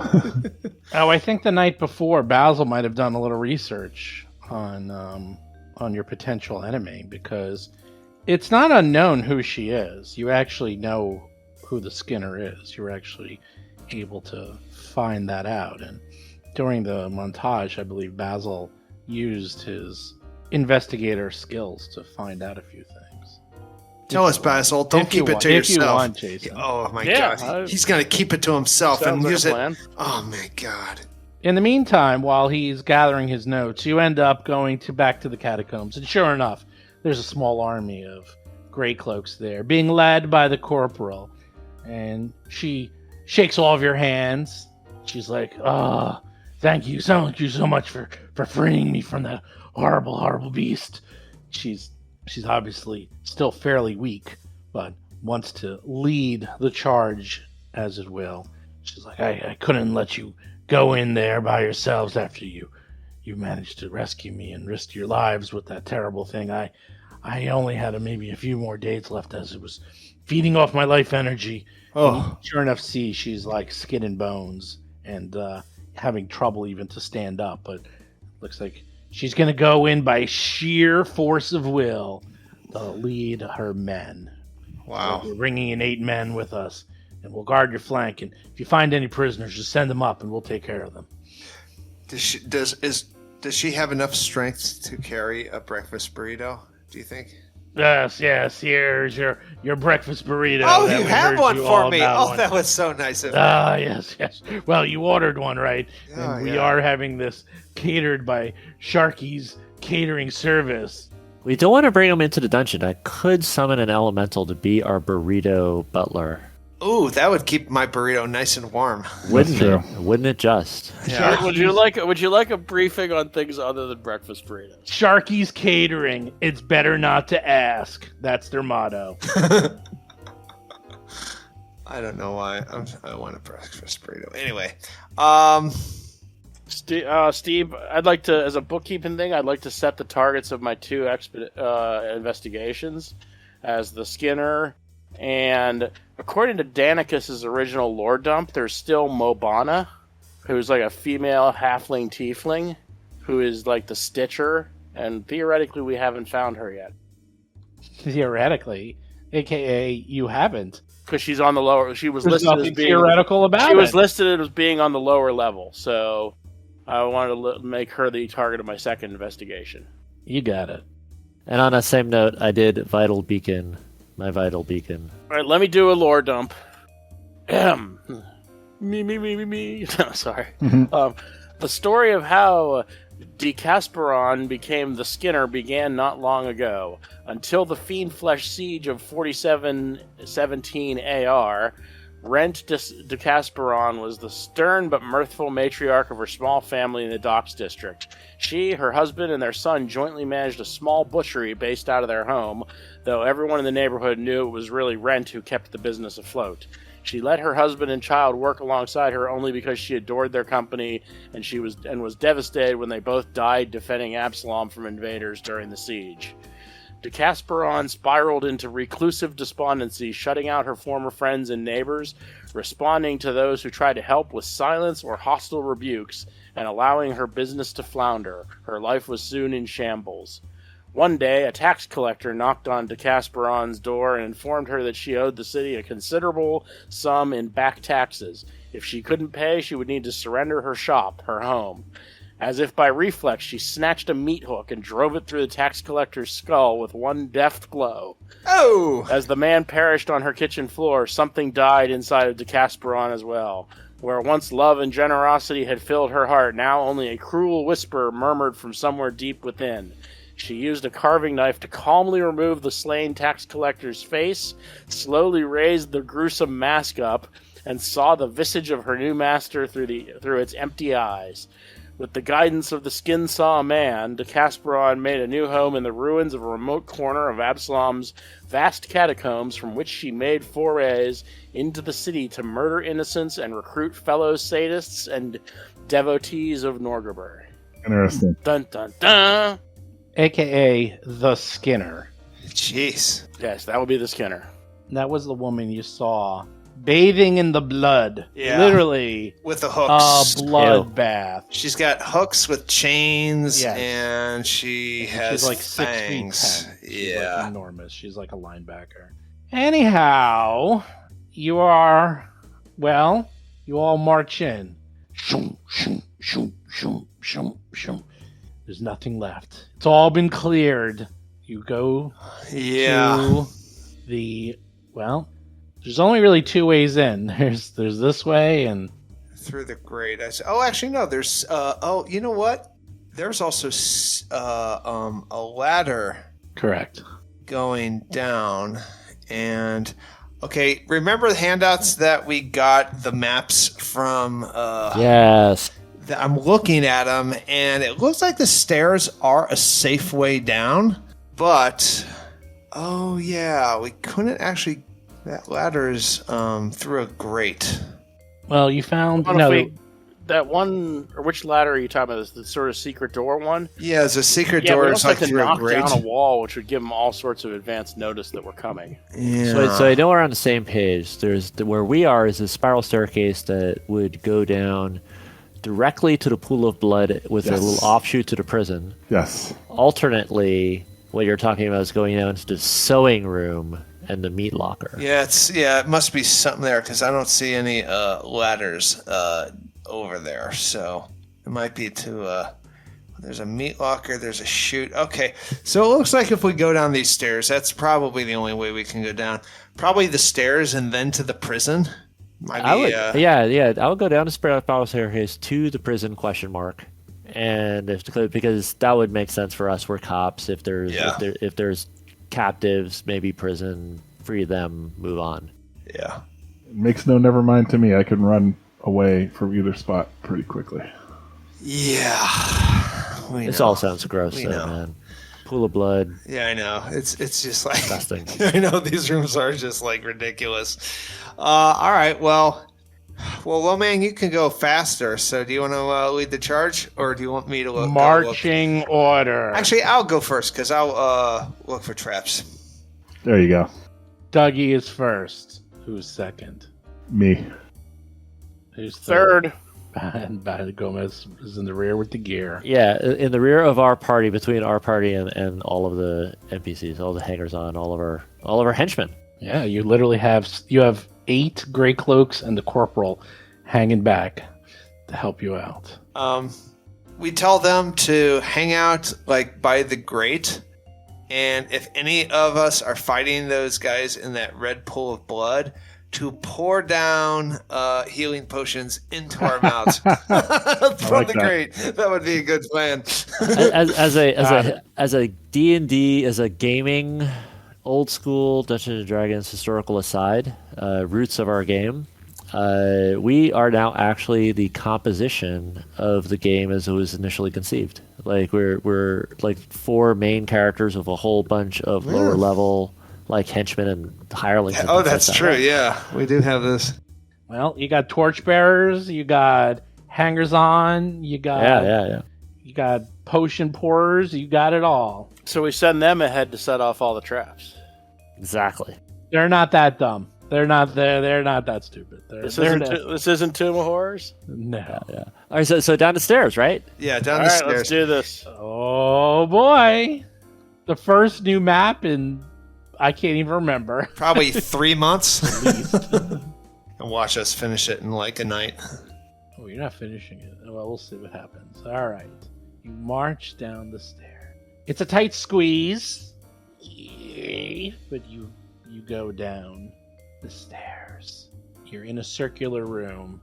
Oh, I think the night before, Basil might have done a little research on your potential enemy, because it's not unknown who she is. You actually know who the Skinner is. You're actually able to find that out. And during the montage, I believe Basil used his investigator skills to find out a few things. Tell us, Basil. Don't keep it to yourself. If you want, Jason. Oh my Yeah, God. He's going to keep it to himself and Sounds like use a it. plan. Oh my God. In the meantime, while he's gathering his notes, you end up going back to the catacombs. And sure enough, there's a small army of gray cloaks there, being led by the corporal. And she shakes all of your hands. She's like, thank you so much for freeing me from that horrible, horrible beast. She's obviously still fairly weak, but wants to lead the charge as it will. She's like, I couldn't let you go in there by yourselves after you managed to rescue me and risk your lives with that terrible thing. I only had maybe a few more days left as it was feeding off my life energy. Oh. And sure enough, she's like skin and bones and having trouble even to stand up, but looks like she's going to go in by sheer force of will to lead her men. Wow. So we're bringing in 8 men with us, and we'll guard your flank. And if you find any prisoners, just send them up, and we'll take care of them. Does she have enough strength to carry a breakfast burrito, do you think? Yes. Here's your breakfast burrito. Oh, that you we have heard one you for all me. about Oh, one. that was so nice of you. Yes. Well, you ordered one, right? Oh, And we yeah. are having this catered by Sharky's catering service. We don't want to bring him into the dungeon. I could summon an elemental to be our burrito butler. Ooh, that would keep my burrito nice and warm. Wouldn't true. it? Wouldn't it just? Yeah. Would you like a briefing on things other than breakfast burritos? Sharky's catering. It's better not to ask. That's their motto. I don't know why. I want a breakfast burrito. Anyway, Steve, I'd like to, as a bookkeeping thing, I'd like to set the targets of my 2 investigations as the Skinner, and according to Danicus's original lore dump, there's still Mobana, who's like a female halfling tiefling, who is like the Stitcher, and theoretically we haven't found her yet. Theoretically, aka you haven't. Because she's on the lower, she was There's listed as nothing being theoretical about She was it. listed as being on the lower level, so I wanted to make her the target of my second investigation. You got it. And on that same note, I did Vital Beacon, my Vital Beacon. All right, let me do a lore dump. Me. Sorry. The story of how Decasperon became the Skinner began not long ago. Until the Fiendflesh siege of 4717 AR, Rent Decasperon was the stern but mirthful matriarch of her small family in the Docks District. She, her husband, and their son jointly managed a small butchery based out of their home, though everyone in the neighborhood knew it was really Rent who kept the business afloat. She let her husband and child work alongside her only because she adored their company, and was devastated when they both died defending Absalom from invaders during the siege. Decasperon spiraled into reclusive despondency, shutting out her former friends and neighbors, responding to those who tried to help with silence or hostile rebukes, and allowing her business to flounder. Her life was soon in shambles. One day, a tax collector knocked on Decasperon's door and informed her that she owed the city a considerable sum in back taxes. If she couldn't pay, she would need to surrender her shop, her home. As if by reflex, she snatched a meat hook and drove it through the tax collector's skull with one deft blow. Oh! As the man perished on her kitchen floor, something died inside of Decasperon as well. Where once love and generosity had filled her heart, now only a cruel whisper murmured from somewhere deep within. She used a carving knife to calmly remove the slain tax collector's face, slowly raised the gruesome mask up, and saw the visage of her new master through its empty eyes. With the guidance of the Skin Saw Man, de Casperon made a new home in the ruins of a remote corner of Absalom's vast catacombs, from which she made forays into the city to murder innocents and recruit fellow sadists and devotees of Norgriber. Interesting. Dun dun dun! AKA the Skinner. Jeez. Yes, that would be the Skinner. That was the woman you saw bathing in the blood. Yeah. Literally With the hooks. a bloodbath. She's got hooks with chains, Yes. and she has She's like fangs. 6'10". She's Yeah. like enormous. She's like a linebacker. Anyhow, you all march in. Shoom, shoom, shoom, shoom, shoom, shoom. There's nothing left. It's all been cleared. You go Yeah. to the there's only really two ways in. There's this way and Through the grate. Actually, no. There's. You know what? There's also a ladder correct. going down, and okay. Remember the handouts that we got? The maps from. Yes. I'm looking at them, and it looks like the stairs are a safe way down, but we couldn't actually. That ladder is through a grate. Well, you found That one, or which ladder are you talking about? The sort of secret door one? Yeah, there's a secret Yeah, door. we It's also like have to through a knock grate. down a wall, which would give them all sorts of advanced notice that we're coming. Yeah. So I know we're on the same page. Where we are is a spiral staircase that would go down directly to the pool of blood with a little offshoot to the prison. Yes. Alternately, what you're talking about is going down to the sewing room and the meat locker. Yeah, it must be something there because I don't see any ladders over there. So it might be to. There's a meat locker. There's a chute. Okay, so it looks like if we go down these stairs, that's probably the only way we can go down. Probably the stairs and then to the prison. I would go down the spiral staircase to the prison ? And because that would make sense for us. We're cops. If there's captives, maybe prison, free them, move on. Yeah. Makes no never mind to me. I can run away from either spot pretty quickly. Yeah. This all sounds gross, though, man. Pool of blood. Yeah, I know. It's just like Disgusting. I know these rooms are just like ridiculous. All right, well, man, you can go faster. So, do you want to lead the charge, or do you want me to look? marching order. Actually, I'll go first because I'll look for traps. There you go. Dougie is first. Who's second? Me. Who's Third. And Gomez is in the rear with the gear. Yeah, in the rear of our party, between our party and all of the NPCs, all the hangers-on, all of our henchmen. Yeah, you literally have 8 gray cloaks and the corporal hanging back to help you out. We tell them to hang out like by the grate, and if any of us are fighting those guys in that red pool of blood, to pour down healing potions into our mouths from the grate. That would be a good plan. as a D&D, as a gaming old school Dungeons and Dragons historical aside, roots of our game, we are now actually the composition of the game as it was initially conceived. Like we're like 4 main characters of a whole bunch of lower level like henchmen and hirelings. And that's like true. that. Yeah, we do have this. Well, you got torchbearers, you got hangers-on, you got you got potion pourers, you got it all. So we send them ahead to set off all the traps. Exactly. They're not that dumb. They're not that stupid. This isn't Tomb of Horrors? No. Yeah. All right, so down the stairs, right? Yeah, down All the right, stairs. let's do this. Oh boy. The first new map in I can't even remember. Probably 3 months. And watch us finish it in like a night. Oh, you're not finishing it. Well, we'll see what happens. All right. You march down the stair. It's a tight squeeze, but you go down the stairs. You're in a circular room,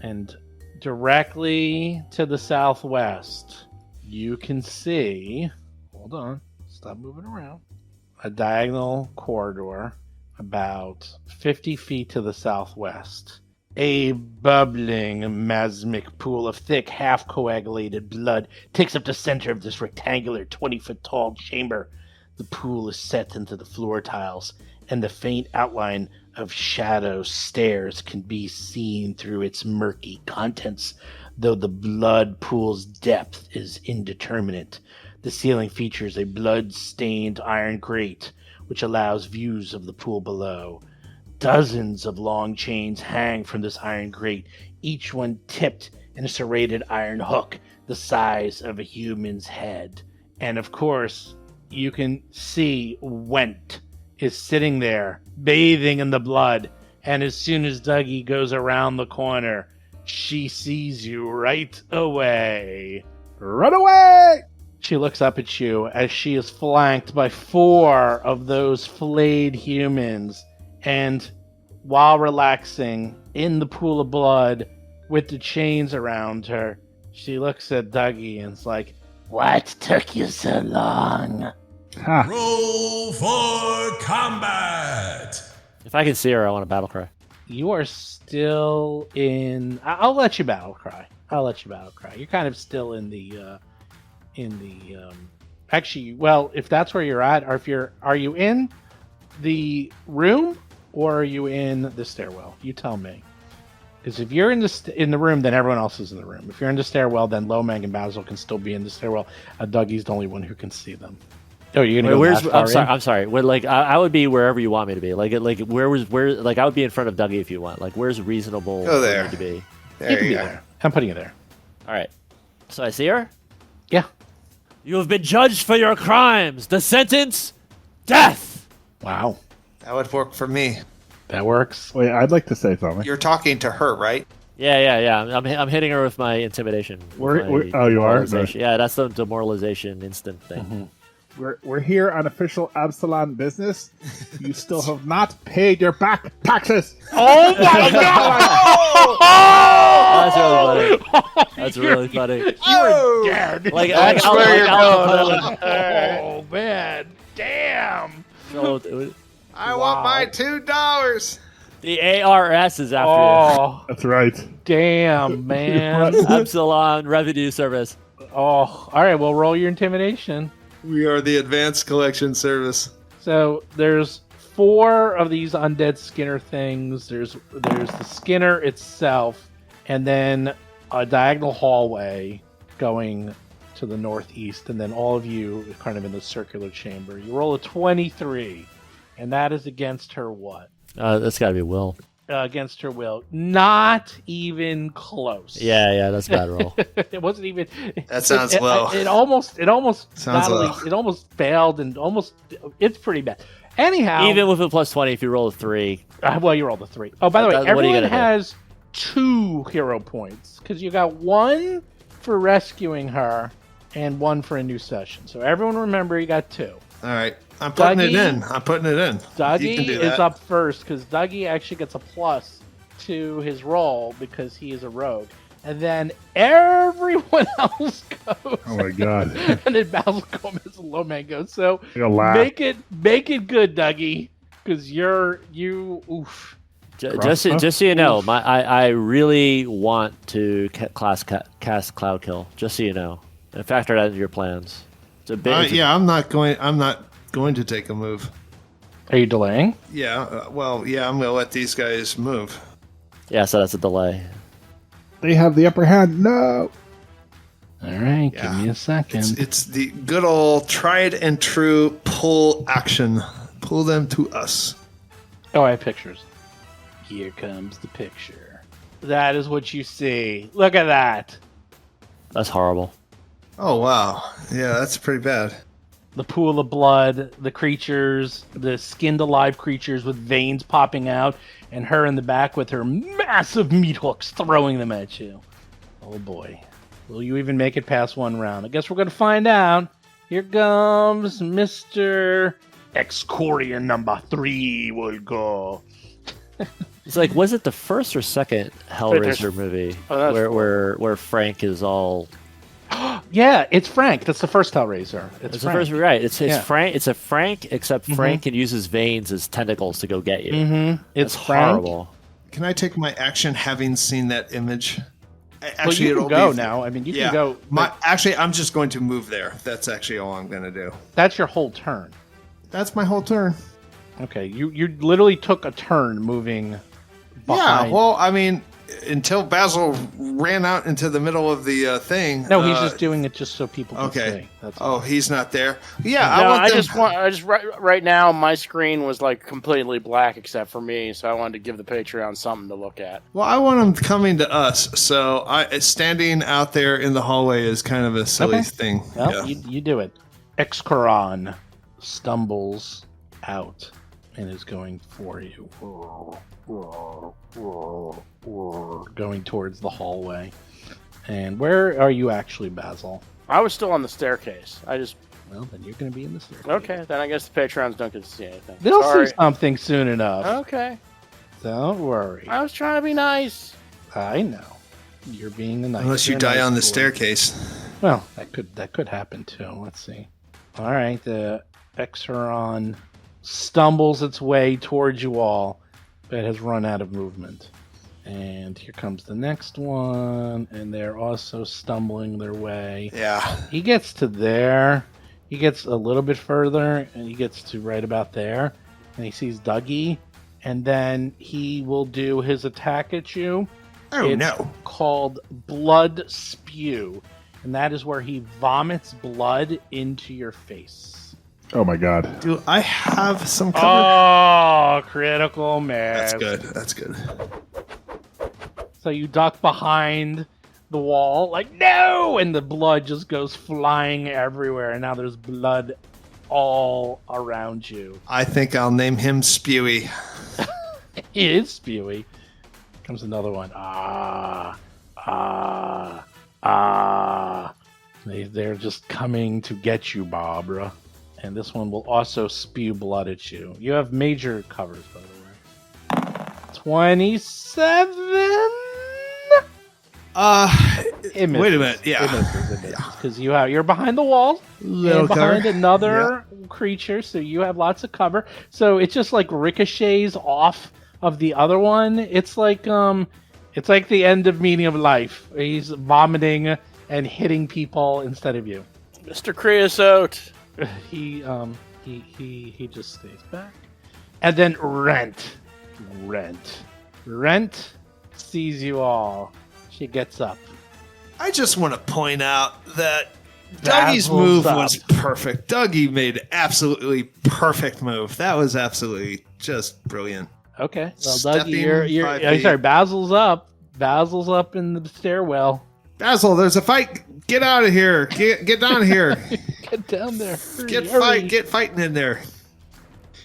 and directly to the southwest, you can see... Hold on. Stop moving around. A diagonal corridor about 50 feet to the southwest. A bubbling, masmic pool of thick, half-coagulated blood takes up the center of this rectangular 20-foot-tall chamber. The pool is set into the floor tiles, and the faint outline of shadow stairs can be seen through its murky contents, though the blood pool's depth is indeterminate. The ceiling features a blood-stained iron grate, which allows views of the pool below. Dozens of long chains hang from this iron grate, each one tipped in a serrated iron hook the size of a human's head. And of course, you can see Went is sitting there, bathing in the blood, and as soon as Dougie goes around the corner, she sees you right away. Run away! She looks up at you as she is flanked by 4 of those flayed humans. And while relaxing in the pool of blood with the chains around her, she looks at Dougie and is like, "What took you so long?" Ha. Roll for combat! If I can see her, I want a battle cry. You are still in... I'll let you battle cry. You're kind of still in the... Actually, well, if that's where you're at, or if you're... Are you in the room? Or are you in the stairwell? You tell me. Because if you're in the room, then everyone else is in the room. If you're in the stairwell, then Lomang and Basil can still be in the stairwell. Dougie's the only one who can see them. Oh, you're gonna Wait, go that far in? I'm sorry. I would be wherever you want me to be. Like where I would be in front of Dougie if you want. Like where's reasonable Go there. for me to be? You There can you be go. there. I'm putting you there. All right. So I see her. Yeah. You have been judged for your crimes. The sentence, death. Wow. That would work for me. That works. Wait, I'd like to say something. You're talking to her, right? Yeah. I'm hitting her with my intimidation. We're- with my oh, you are? demoralization. Yeah, that's the demoralization instant thing. Mm-hmm. We're here on official Absalom business. You still have not paid your back taxes. Oh my god! That's really funny. You are dead. Like, That's Al where you're Capone. Oh man! Damn! So, I want my $2. the ARS is after Oh That's right. damn, man! you. Absalom Revenue Service. Oh, all right. Well, roll your intimidation. We are the Advanced Collection Service. So there's 4 of these undead Skinner things. There's the Skinner itself, and then a diagonal hallway going to the northeast, and then all of you kind of in the circular chamber. You roll a 23, and that is against her what? That's got to be Will. Against her will. Not even close. Yeah, that's a bad roll. It wasn't even. That sounds low. It almost Sounds not only, low. it almost failed, and almost it's pretty bad. Anyhow, Even with a plus 20, if you roll a 3. well, you rolled a 3. Oh, by the way, What are you everyone gonna do? has 2 hero points because you got 1 for rescuing her and 1 for a new session. So everyone remember you got 2. All right. I'm putting it Dougie? in. I'm putting it in. You can Dougie do is that. up first because Dougie actually gets a plus to his roll because he is a rogue. And then everyone else goes. Oh my god. And then Basil Gomez and Lomang goes. So You'll laugh. make it good, Dougie, because oof. Just so you know, I really want to cast Cloud Kill. Just so you know, and factor that into your plans. It's a bit. I'm not going to take a move. Are you delaying? Yeah. I'm going to let these guys move. Yeah, so that's a delay. They have the upper hand. No. All right, Yeah. give me a second. It's the good old tried and true pull action. Pull them to us. Oh, I have pictures. Here comes the picture. That is what you see. Look at that. That's horrible. Oh, wow. Yeah, that's pretty bad. The pool of blood, the creatures, the skinned alive creatures with veins popping out, and her in the back with her massive meat hooks throwing them at you. Oh boy. Will you even make it past 1 round? I guess we're going to find out. Here comes Mr. Excorian number 3 will go. It's like, was it the first or second Hellraiser movie Oh, that's where Frank is all? Yeah, it's Frank. That's the first Hellraiser. It's the Frank. first, right? It's Yeah. Frank. It's a Frank, except Frank can use his veins as tentacles to go get you. Mm-hmm. It's That's Frank. horrible. Can I take my action having seen that image? Well, you can go now. I mean, you can go. Actually, I'm just going to move there. That's actually all I'm going to do. That's your whole turn. That's my whole turn. Okay, you literally took a turn moving behind. Yeah, well, I mean, until Basil ran out into the middle of the thing. No, he's just doing it just so people can okay. see. That's oh, he's not there. Yeah, No, I want them. Right now my screen was like completely black except for me, so I wanted to give the Patreon something to look at. Well, I want them coming to us, so standing out there in the hallway is kind of a silly thing. Well, you do it. Excaron stumbles out and is going for you. Going towards the hallway. And where are you actually, Basil? I was still on the staircase. Well, then you're going to be in the staircase. Okay, then I guess the Patrons don't get to see anything. They'll Sorry. see something soon enough. Okay. Don't worry. I was trying to be nice. I know. You're being a nice. Unless you die on the staircase. Well, that could happen too. Let's see. All right, the Exaron stumbles its way towards you all, but has run out of movement. And here comes the next one, and they're also stumbling their way. Yeah. He gets to there. He gets a little bit further, and he gets to right about there. And he sees Dougie, and then he will do his attack at you. Oh, It's no. called Blood Spew, and that is where he vomits blood into your face. Oh my god. Do I have some cover? Oh, critical miss. That's good. So you duck behind the wall, like, no! And the blood just goes flying everywhere, and now there's blood all around you. I think I'll name him Spewy. He is spewy. Comes another one. They're just coming to get you, Barbara. And this one will also spew blood at you. You have major covers, by the way. 27? It misses. Wait a minute. Yeah. It misses. Because you're behind the wall Little and behind cover. another creature, so you have lots of cover. So it just like ricochets off of the other one. It's like the end of Meaning of Life. He's vomiting and hitting people instead of you. Mr. Creosote. He just stays back. And then Rent sees you all. She gets up. I just want to point out that Basil's Dougie's move up. was perfect. Dougie made absolutely perfect move. That was absolutely just brilliant. Okay. Well, Stepping Dougie, you're 5 I'm feet. sorry, Basil's up. Basil's up in the stairwell. Basil, there's a fight. Get out of here. Get down here. Get down there. Hurry. Get fighting in there.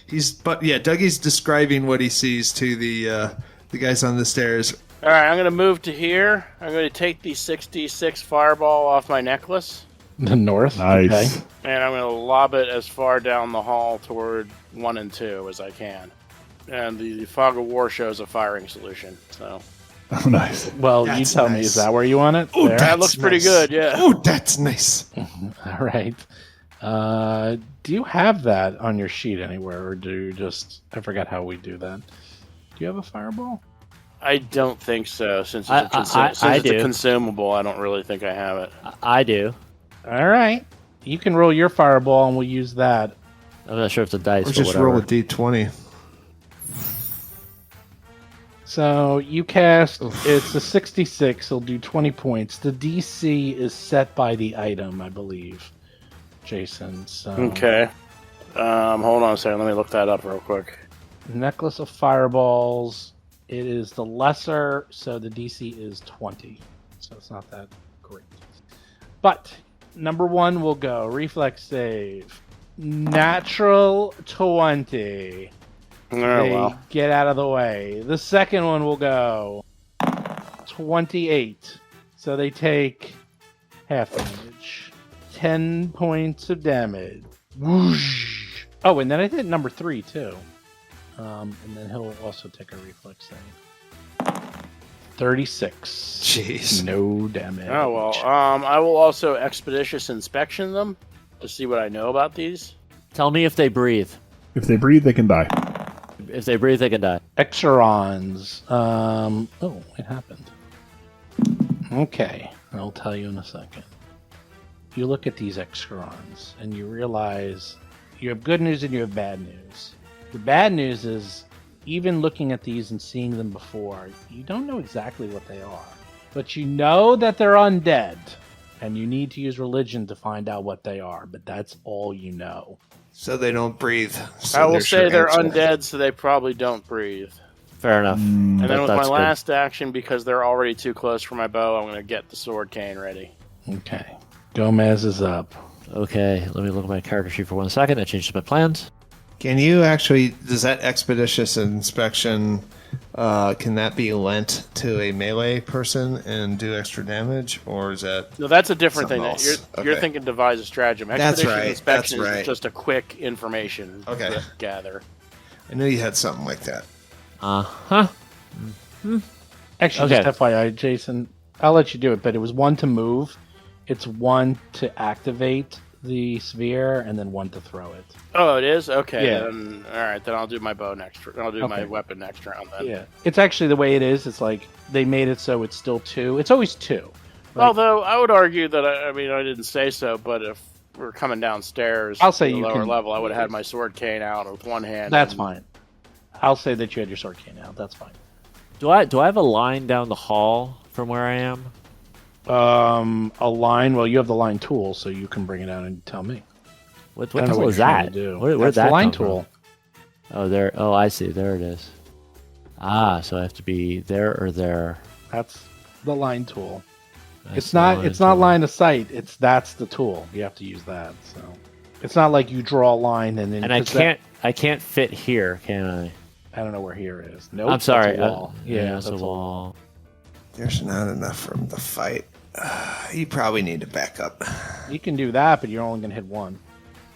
Dougie's describing what he sees to the guys on the stairs. All right, I'm going to move to here. I'm going to take the 66 fireball off my necklace, The north. Nice. Okay. and I'm going to lob it as far down the hall toward 1 and 2 as I can. And the Fog of War shows a firing solution. So Oh, nice. Well, you That's tell me, nice. is that where you want it? Ooh, There? that looks pretty good, yeah. Oh, that's nice. All right. Do you have that on your sheet anywhere, or do you just... I forgot how we do that. Do you have a fireball? I don't think so. Since I it's a do. consumable, I don't really think I have it. I do. All right. You can roll your fireball, and we'll use that. I'm not sure if it's a dice Or or just whatever. roll a d20. So you cast... It's a 66. It'll do 20 points. The DC is set by the item, I believe, Jason. So Okay. Hold on a second. Let me look that up real quick. Necklace of Fireballs. It is the lesser, so the DC is 20. So it's not that great. But number 1 will go Reflex save. Natural 20. Oh, They well. get out of the way. The second one will go 28. So they take half damage. 10 points of damage. Whoosh. Oh, and then I did number 3 too. And then he'll also take a reflex save. 36. Jeez. No damage. Oh, well. I will also expeditious inspection them to see what I know about these. Tell me if they breathe. If they breathe, they can die. if they breathe, they can die. Exerons. Oh, it happened. Okay, I'll tell you in a second. You look at these Exerons, and you realize you have good news and you have bad news. The bad news is, even looking at these and seeing them before, you don't know exactly what they are. But you know that they're undead, and you need to use religion to find out what they are, but that's all you know. So they don't breathe. So I will there's say your they're answer. undead, so they probably don't breathe. Fair enough. And then with my That's good. last action, because they're already too close for my bow, I'm going to get the sword cane ready. Okay. Gomez is up. Okay, let me look at my character sheet for 1 second. I changed my plans. Can you actually, does that expeditious inspection, can that be lent to a melee person and do extra damage? Or is that... No, that's a different thing. Something else. You're Okay. thinking devise a stratagem. That's Expedition right, inspection that's is right. just a quick information Okay. gather. I knew you had something like that. Uh-huh. Actually, Okay. just FYI, Jason, I'll let you do it, but it was 1 to move, it's 1 to activate the sphere, and then 1 to throw it. Oh, it is? Okay. Yeah. Then, all right, then I'll do my bow next. I'll do my Okay. weapon next round then. Yeah. It's actually the way it is. It's like they made it so it's still 2. It's always 2. Right. Although I would argue that I didn't say so, but if we're coming downstairs, I'll say to the you lower can- level, I would have had my sword cane out with one hand. That's and- fine. I'll say that you had your sword cane out. That's fine. Do I have a line down the hall from where I am? A line. Well, you have the line tool, so you can bring it out and tell me. What I don't know tool what is you're trying that? to do. Where'd That's that the line come from? tool. Oh, there. Oh, I see. There it is. Ah, so I have to be there or there. That's the line tool. That's It's the not. line It's not tool. line of sight. That's the tool. You have to use that. So it's not like you draw a line and then. And I 'cause that- can't fit here, can I? I don't know where here is. Nope. I'm sorry. That's a wall. Yeah, that's that's a wall. There's not enough room to fight. You probably need to back up. You can do that, but you're only going to hit 1.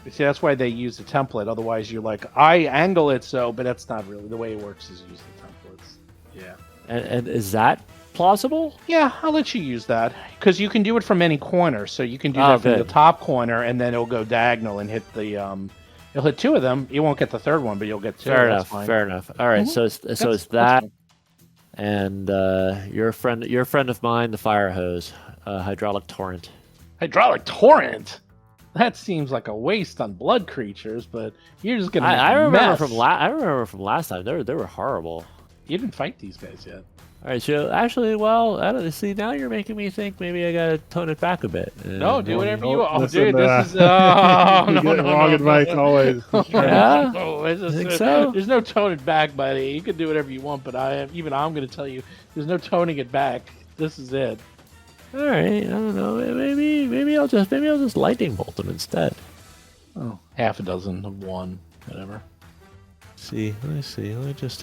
You see, that's why they use the template. Otherwise, you're like, I angle it so, but that's not really the way it works. Is use the templates. Yeah. And is that plausible? Yeah, I'll let you use that because you can do it from any corner. So you can do Oh, that from good. the top corner, and then it'll go diagonal and hit the. You'll hit 2 of them. You won't get the third one, but you'll get 2. Fair That's enough. fine. Fair enough. All right. Mhm. So it's That's that, fine. and you're a friend of mine, the fire hose, hydraulic torrent. Hydraulic torrent. That seems like a waste on blood creatures, but you're just gonna. Make I a remember mess. I remember from last time. They were horrible. You didn't fight these guys yet. All right. So actually, well, I don't see. Now you're making me think maybe I gotta tone it back a bit. No, do whatever you Oh, want. Oh, listen, dude, this is. you No, get no, wrong no, advice no. always. Yeah. No, it's just- Think so? There's no tone it back, buddy. You can do whatever you want, but I'm going to tell you, there's no toning it back. This is it. All right. I don't know. Maybe I'll just lightning bolt them instead. Oh, half a dozen of 1, whatever. See. Let me see. Let me just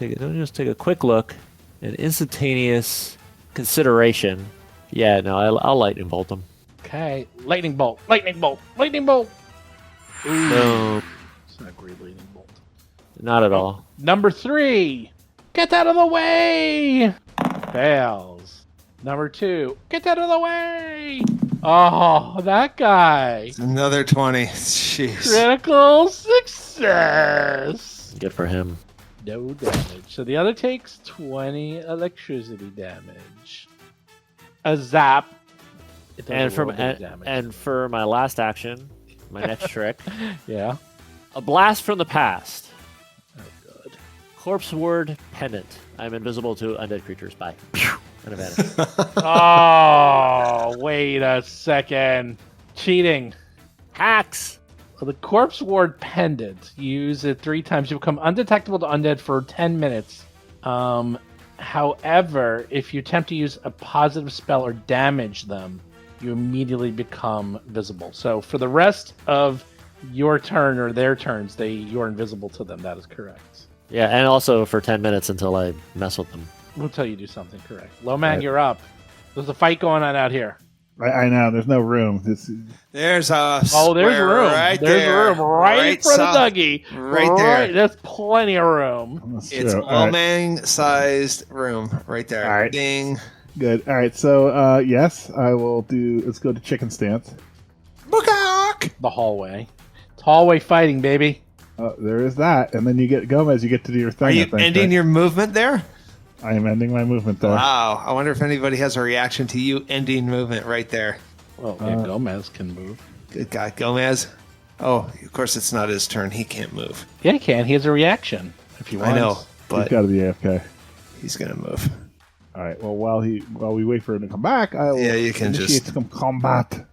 take a quick look. An instantaneous consideration. Yeah. No. I'll lightning bolt them. Okay, lightning bolt, lightning bolt, lightning bolt. No. It's not a great lightning bolt. Not at all. Number 3, get out of the way. Fails. Number 2, get out of the way. Oh, that guy. Another 20. Jeez. Critical success. Good for him. No damage. So the other takes 20 electricity damage. A zap. It does And a for little bit of damage. and for my last action, my next trick, Yeah. a blast from the past. Oh, good. Corpse ward pendant. I'm invisible to undead creatures. Bye. And a vanish. Oh, wait a second. Cheating. Hacks. So the Corpse Ward Pendant. You use it 3 times. You become undetectable to undead for 10 minutes. However, if you attempt to use a positive spell or damage them, you immediately become visible. So for the rest of your turn or their turns, you're invisible to them. That is correct. Yeah, and also for 10 minutes until I mess with them. We'll tell you do something correct. Lowman, Right. you're up. There's a fight going on out here. I know. There's no room. There's a Oh, there's square room. right There's there. room right in front south. of Dougie. Right there. There's plenty of room. That's It's true. a All right. man-sized room right there. All right. Ding. Good. All right. So yes, I will do. Let's go to chicken stance. Bookok! The hallway. It's hallway fighting, baby. There is that, and then you get Gomez. You get to do your thing. Are you I think, ending right? your movement there? I am ending my movement there. Wow. I wonder if anybody has a reaction to you ending movement right there. Well, yeah, Gomez can move. Good guy. Gomez. Oh, of course it's not his turn. He can't move. Yeah, he can. He has a reaction if he wants. I know, He's but got to be AFK. he's going to move. All right. Well, while we wait for him to come back, I will you can initiate just... some combat.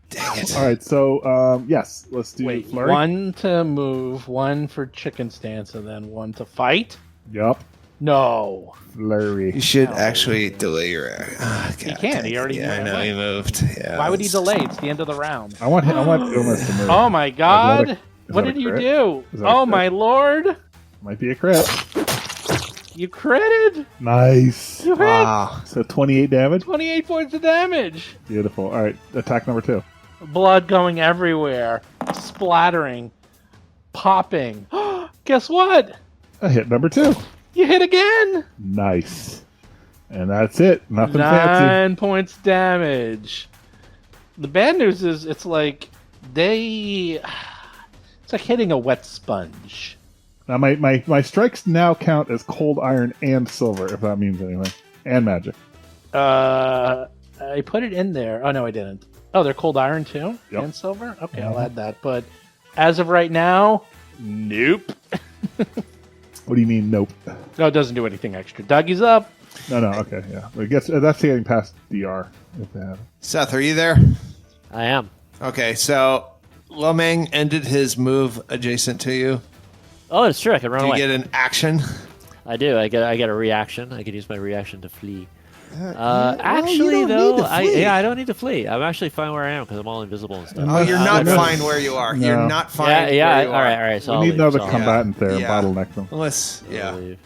Dang it. All right. So yes, let's do Wait, flurry. one to move, one for chicken stance, and then one to fight? Yup. No. Flurry. You should actually delay your action. He can't. He already I moved. know, he moved. Yeah, Why would he that's- delay? It's the end of the round. I want Gomez to move. Oh my god! Is What that a did you crit? do? Is that a Oh crit? my lord! Might be a crit. You critted! Nice. You hit! Wow. So 28 damage. 28 points of damage! Beautiful. All right. Attack number 2. Blood going everywhere, splattering, popping. Guess what? A hit number 2. You hit again! Nice. And that's it. Nothing fancy. 9 points damage. The bad news is it's like it's like hitting a wet sponge. Now my strikes now count as cold iron and silver, if that means anything, and magic. I put it in there. Oh no, I didn't. Oh, they're cold iron too? Yep. And silver? Okay, I'll add that. But as of right now, nope. What do you mean? Nope. No, it doesn't do anything extra. Dougie's up. No. Okay. Yeah. I guess that's getting past DR if they have. Seth, are you there? I am. Okay, so Lomang ended his move adjacent to you. Oh, it's true. I can run Do you away. get an action? I do. I get a reaction. I can use my reaction to flee. you Actually, don't though, need to flee. I don't need to flee. I'm actually fine where I am because I'm all invisible and stuff. Oh, you're not no. fine where you are. No. You're not fine yeah. where you All are. right. So We I'll need leave, another so I'll- combatant there. Yeah. Bottleneck them. Unless, I'll yeah. leave.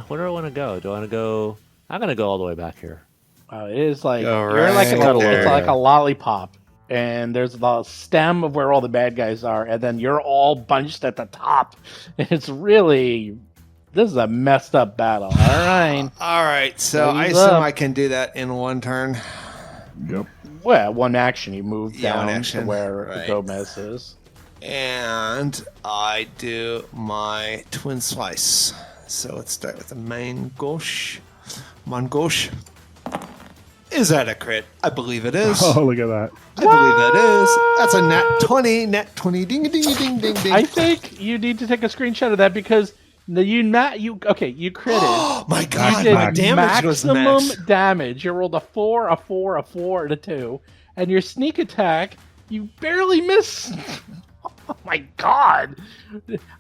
Where do I want to go? Do I want to go? I'm gonna go all the way back here. It is like Go you're like right it's there. like a lollipop, and there's the stem of where all the bad guys are, and then you're all bunched at the top. It's really this is a messed up battle. All right, All right, so I He's assume up. I can do that in one turn. Yep. well, one action you move Yeah, one down action. to where Right. Gomez is. And I do my twin slice. So let's start with the main gauche. Mon-gauche. Is that a crit? I believe it is. Oh, look at that. I believe that is. That's a nat 20. Nat 20. Ding, ding, ding, ding, ding. I think you need to take a screenshot of that because you critted. Oh my god, You my did damage was maximum max. damage. You rolled a 4, a 4, a 4, and a 2. And your sneak attack, you barely missed. Oh my god.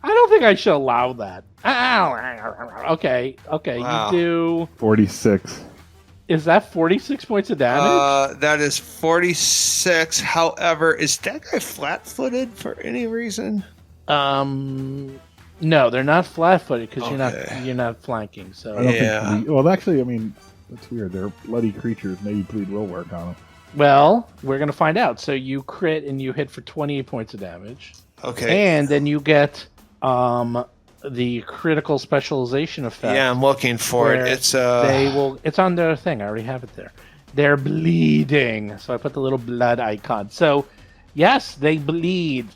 I don't think I should allow that. Okay, Wow. you do... 46. Is that 46 points of damage? That is 46. However, is that guy flat-footed for any reason? No, they're not flat-footed because Okay. you're not flanking. I So don't Yeah. think. Well, actually, I mean, that's weird. They're bloody creatures. Maybe bleed will work on them. well, we're gonna find out. So you crit and you hit for 28 points of damage. Okay. And then you get the critical specialization effect. Yeah, I'm looking for it. where It's it's on their thing. I already have it there. They're bleeding. So I put the little blood icon. So yes, they bleed.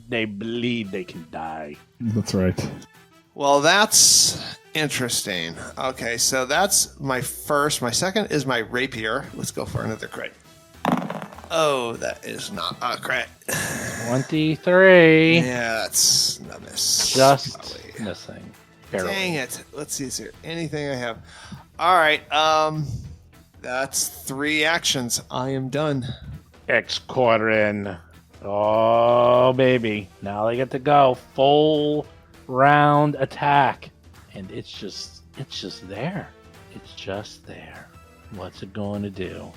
They bleed, they can die. That's right. well, that's interesting. Okay, so that's my first. My second is my rapier. Let's go for another crit. Oh, that is not a crit. 23. Yeah, that's a miss. Just Probably. missing. Barely. Dang it. Let's see, is there anything I have? All right, that's 3 actions. I am done. X-Quadrin. Oh, baby. Now they get to go. Full round attack. And it's just there. It's just there. What's it going to do?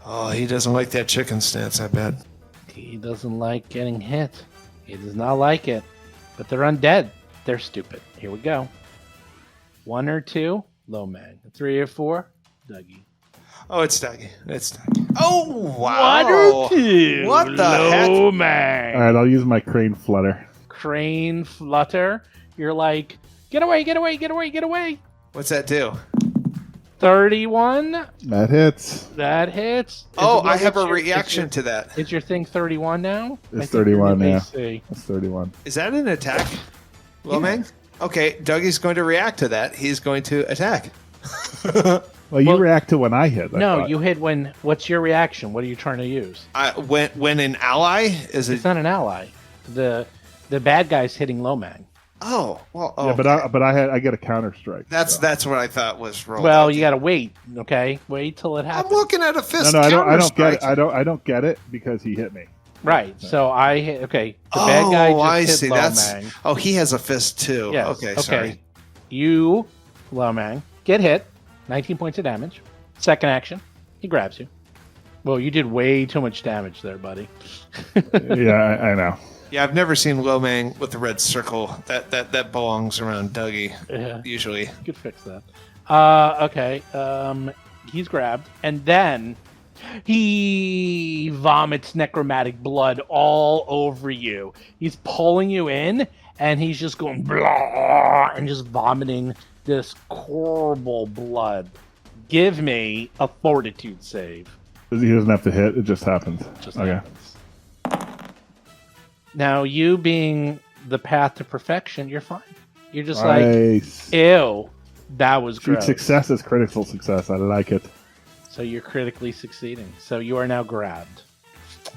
Oh, he doesn't like that chicken stance, I bet. He doesn't like getting hit. He does not like it. But they're undead. They're stupid. Here we go. 1 or 2, Lomang. 3 or 4, Dougie. Oh, it's Dougie. It's Dougie. Oh, wow. 1 or 2, What the heck? Lomang. All right, I'll use my crane flutter. Crane flutter. You're like, get away, get away, get away, get away. What's that do? 31. That hits. That hits. Oh, Is it- I have a it's your- reaction to that. Is your thing 31 now? I It's think you're 31, new yeah. AC. That's 31. Is that an attack, Lomang? Okay, Dougie's going to react to that. He's going to attack. Well, you Well- react to when I hit. I No, thought. you hit when. What's your reaction? What are you trying to use? When an ally is It's a not an ally. The bad guy's hitting Lomang. oh well oh, Yeah, but I get a counter strike. that's what I thought was rolled. Well, out. you got to wait. Okay, wait till it I'm happens. looking at a fist. No, I don't get counter-strike. it. I don't get it because he hit me. Right. So I hit. Okay. The Oh, bad guy just I hit see. That's Lomang. oh, he has a fist too. Yes. Okay, sorry. You, Lomang, get hit. 19 points of damage. Second action, he grabs you. Well, you did way too much damage there, buddy. Yeah, I know. Yeah, I've never seen Lomang with the red circle. That belongs around Dougie Yeah. usually. You could fix that. Okay. He's grabbed, and then he vomits necromantic blood all over you. He's pulling you in, and he's just going blah and just vomiting this horrible blood. Give me a fortitude save. He doesn't have to hit. It just happens. Just Okay. happens. Now, you being the path to perfection, you're fine. You're just Nice. like, ew, that was Treat gross. success as critical success. I like it. So you're critically succeeding. So you are now grabbed.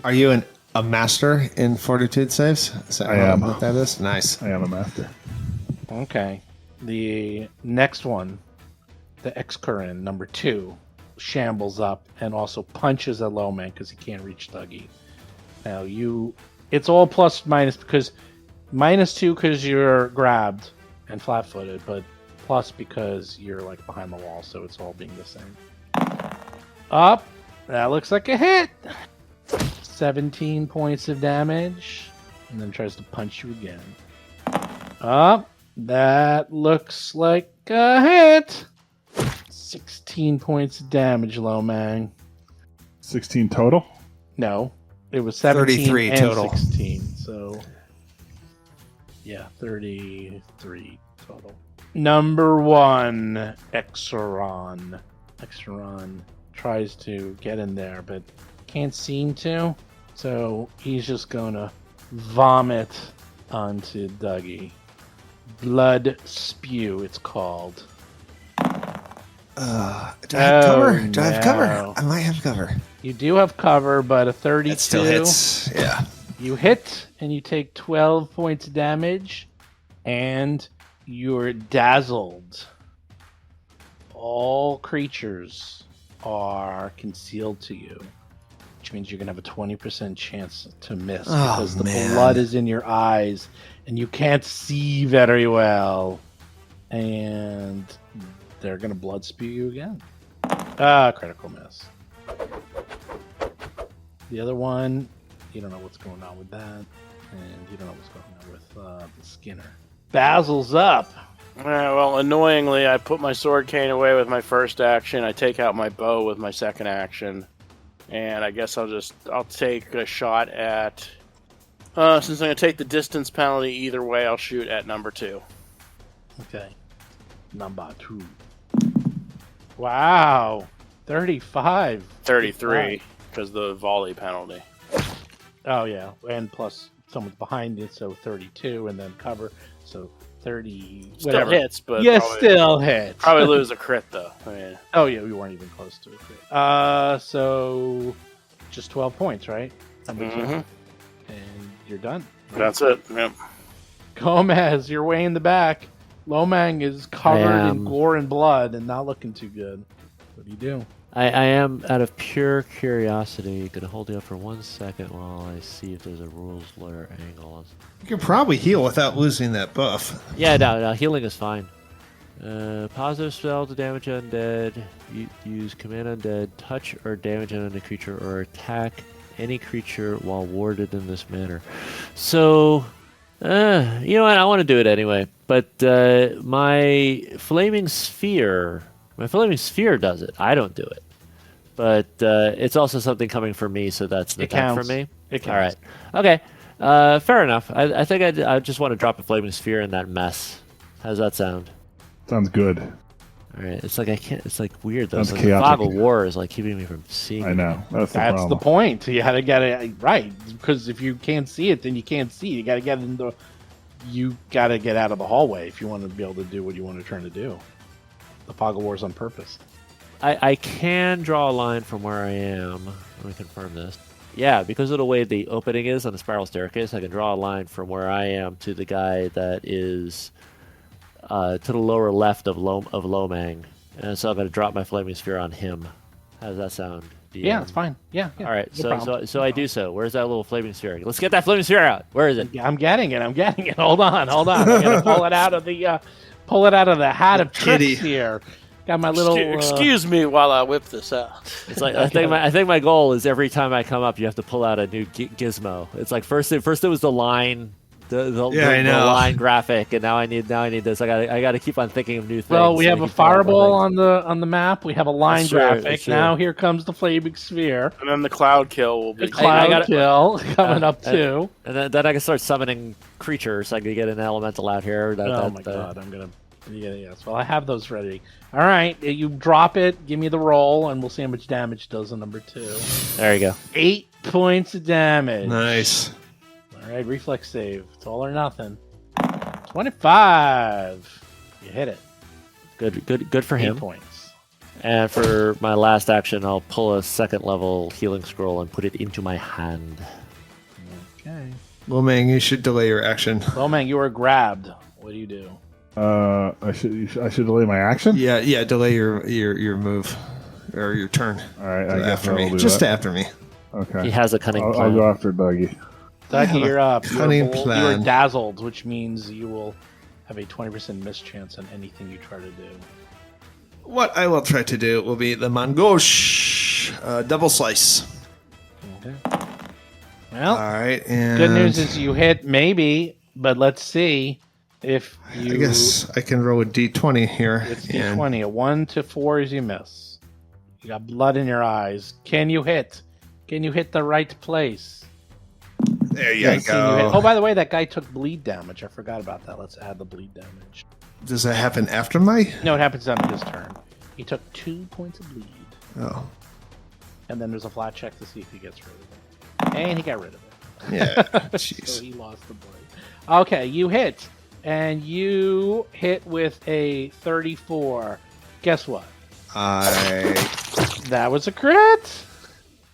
Are you a master in fortitude saves? Is that I am. what that is? Nice. I am a master. Okay. The next one, the Excurin, number 2, shambles up and also punches at Lowman because he can't reach Dougie. Now it's all plus minus because -2 because you're grabbed and flat-footed, but plus because you're like behind the wall, so it's all being the same. Up. That looks like a hit. 17 points of damage, and then tries to punch you again. Up. That looks like a hit. 16 points of damage, Lomang. 16 total. No, it was 17 33 and total. 16. So, yeah, 33 total. Number 1, Exoron. Exoron tries to get in there, but can't seem to. So he's just gonna vomit onto Dougie. Blood spew, it's called. Do I have cover? Do I have cover? no. I might have cover. You do have cover, but a 32. It still hits. Yeah. You hit, and you take 12 points of damage, and you're dazzled. All creatures are concealed to you, which means you're going to have a 20% chance to miss Oh, because the man. blood is in your eyes, and you can't see very well. And they're going to blood spew you again. Critical miss. The other one, you don't know what's going on with that, and you don't know what's going on with the Skinner. Basil's up. Well, annoyingly, I put my sword cane away with my first action. I take out my bow with my second action, and I guess I'll take a shot at. Since I'm gonna take the distance penalty either way, I'll shoot at number 2. Okay. Number 2. Wow. 35. 33 because the volley penalty. Oh, yeah. And plus someone's behind it, so 32, and then cover, so 30. Still Whatever. hits, but You probably, still hit. probably lose a crit though. I mean, Oh, yeah, we weren't even close to it. So just 12 points, right? Number 2. Mhm. And you're done. that's it. Yep. Gomez, you're way in the back. Lomang is covered I in am. gore and blood and not looking too good. What do you do? I am, out of pure curiosity, going to hold you up for 1 second while I see if there's a rules lawyer angle. You can probably heal without losing that buff. Yeah, no, healing is fine. Positive spell to damage undead. Use command undead, touch or damage an undead creature, or attack any creature while warded in this manner. So, you know what? I want to do it anyway. But my flaming sphere does it. I don't do it. But it's also something coming for me, so that's an It attack counts. for me. It All right. counts. Okay. Fair enough. I think I just want to drop a flaming sphere in that mess. How's that sound? Sounds good. All right, it's like I can't. It's like weird though. That's It's like the chaotic. fog of war is like keeping me from seeing. I know. That's the That's problem. the point. You gotta get it right, because if you can't see it, then you can't see. You gotta get in the. You gotta get out of the hallway if you want to be able to do what you want to try to do. The fog of war is on purpose. I can draw a line from where I am. Let me confirm this. Yeah, because of the way the opening is on the spiral staircase, I can draw a line from where I am to the guy that is to the lower left of Lomang. And so I'm going to drop my flaming sphere on him. How does that sound? Yeah, that's fine. Yeah. All right, no problem. so I do so. Where's that little flaming sphere? Let's get that flaming sphere out. Where is it? I'm getting it. Hold on. I'm gonna pull it out of the hat of Kitty. tricks here. Got my little. Excuse me while I whip this out. It's like I think my goal is every time I come up, you have to pull out a new gizmo. It's like first it was the line, the I know. line graphic, and now I need this. I got to keep on thinking of new things. Well, we so have I a can pull out more fireball things. on the map. We have a line That's true, graphic. that's true. Now here comes the flaming sphere. And then the cloud kill will The be. cloud gotta- kill coming up and- too. And then I can start summoning creatures. I can get an elemental out here. Oh my god, I'm gonna. Yes, well, I have those ready. All right, you drop it. Give me the roll, and we'll see how much damage it does on number 2. There you go. 8 points of damage. Nice. All right, reflex save. It's all or nothing. 25. You hit it. Good for 8 him. points. And for my last action, I'll pull a second level healing scroll and put it into my hand. Okay. Well, man, you should delay your action. Lomang, you are grabbed. What do you do? I should delay my action. Yeah, delay your move or your turn. All right, I guess After I'll me. do Just that. after me. Okay. He has a cunning I'll plan. go after Dougie. Dougie, you're up. cunning You are plan. dazzled, which means you will have a 20% miss chance on anything you try to do. What I will try to do will be the Mangouche double slice. Okay. Well, All right, and good news is you hit maybe, but let's see if you. I guess I can roll a d20 here. It's and- D20. A 1 to 4 is you miss. You got blood in your eyes. Can you hit? Can you hit the right place? There you Let's see you hit. go. Oh, by the way, that guy took bleed damage. I forgot about that. Let's add the bleed damage. Does that happen after my? No, it happens on his turn. He took 2 points of bleed. Oh, And then there's a flat check to see if he gets rid of it. And he got rid of it. yeah. So Jeez. he lost the blade. Okay, you hit. And you hit with a 34. Guess what? That was a crit!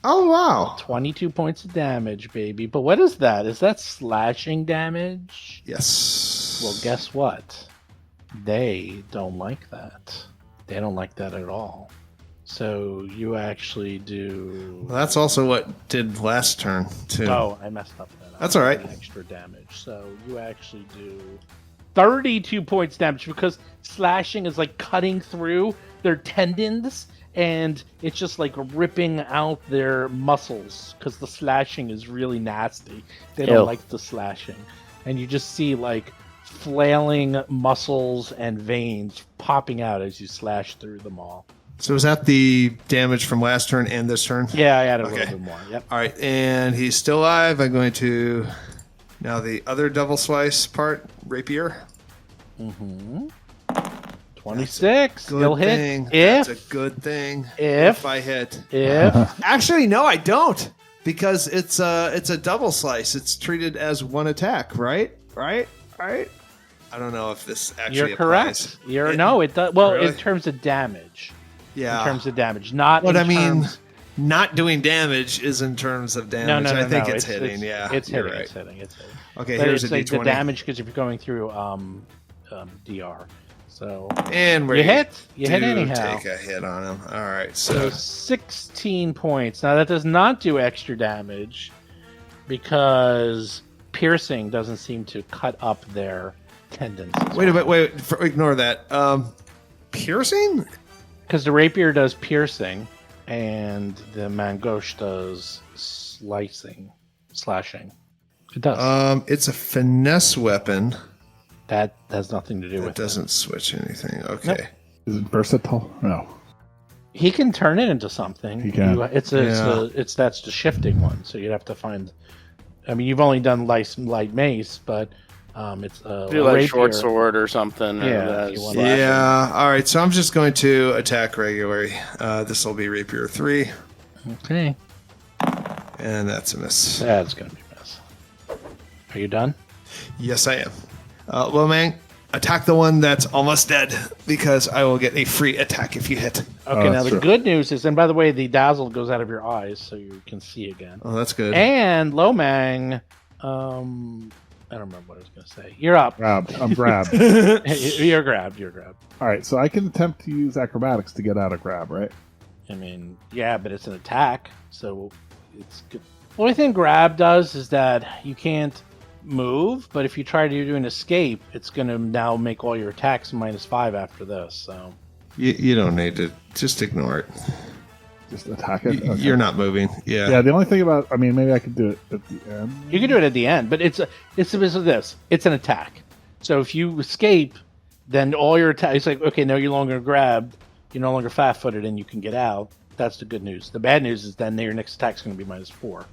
Oh wow. 22 points of damage, baby. But what is that? Is that slashing damage? Yes. Well, guess what? They don't like that. They don't like that at all. So you actually do. Well, that's also what did last turn too. Oh, I messed up that. That's all right. Extra damage. So you actually do 32 points damage because slashing is like cutting through their tendons and it's just like ripping out their muscles because the slashing is really nasty. They don't Ew. like the slashing. And you just see like flailing muscles and veins popping out as you slash through them all. So is that the damage from last turn and this turn? Yeah, I added a Okay. little bit more. Yep. All right, and he's still alive. I'm going to now the other double slice part, rapier. 26. Good You'll hit thing. if That's a good thing. if- I hit. if Actually, no, I don't, because it's a double slice. It's treated as one attack, right? Right? I don't know if this actually you're applies. correct. No, it does. Well, Really? in terms of damage. Yeah. In terms of damage, not. What in I mean, terms- not doing damage is in terms of damage. No, no, no, I think no. it's hitting. Yeah, it's you're hitting. right. It's hitting. It's hitting. Okay, But here's it's a like the d20. damage because if you're going through DR, so And you hit. You hit do anyhow. Take a hit on him. All right, So so 16 points. Now that does not do extra damage because piercing doesn't seem to cut up their tendons. wait a minute. Wait, ignore that. Piercing? Because the rapier does piercing, and the mangoche does slashing. It does. It's a finesse weapon. That has nothing to do It with it. doesn't switch anything. Okay. Is it versatile? No. He can turn it into something. He can. That's the shifting one. So you'd have to find. I mean, you've only done light mace, but It's Do like short sword or something. Yeah, if you want. Yeah. All right. So I'm just going to attack regularly. This will be Rapier 3, Okay. and that's a miss. That's going to be a miss. Are you done? Yes, I am. Lomang, attack the one that's almost dead because I will get a free attack if you hit. Okay, now that's the true. good news is, and by the way, the dazzle goes out of your eyes so you can see again. Oh, that's good. And Lomang, I don't remember what I was going to say. You're up. Grabbed. I'm grabbed. You're grabbed. You're grabbed. All right, so I can attempt to use acrobatics to get out of grab, right? I mean, yeah, but it's an attack, so it's good. The only thing grab does is that you can't move, but if you try to do an escape, it's going to now make all your attacks -5 after this. So You don't need to. Just ignore it. Just attack it. Okay. You're not moving. Yeah. Yeah, the only thing about, I mean, maybe I could do it at the end. you can do it at the end, but it's this. It's an attack. So if you escape, then all your attacks. It's like, okay, no, you're no longer grabbed. You're no longer flat-footed, and you can get out. That's the good news. The bad news is then your next attack's going to be -4.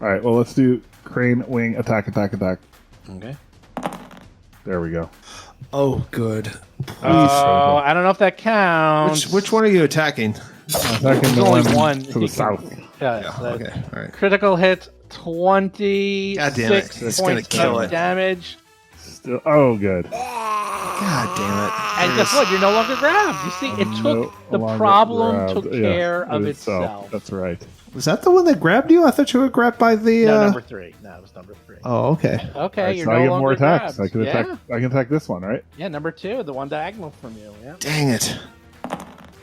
All right, well, let's do crane, wing, attack. Okay. There we go. Oh, good. Oh, I don't know if that counts. Which one are you attacking? Attacking the only one one. to the south. Yeah, Yeah, so okay. All right. critical hit, 26 God damn it. That's gonna points kill of it. damage. Still, oh, good. God damn it. And guess what? You're no longer grabbed. You see, it took the longer problem grabbed. took Yeah, care of itself. That's right. Was that the one that grabbed you? I thought you were grabbed by the. No, number 3. No, it was number 3. Oh, okay. Okay, All right, you're so no I get longer more attacks. grabbed. I can attack. I can attack this one, right? Yeah, number 2, the one diagonal from you. Yeah. Dang it.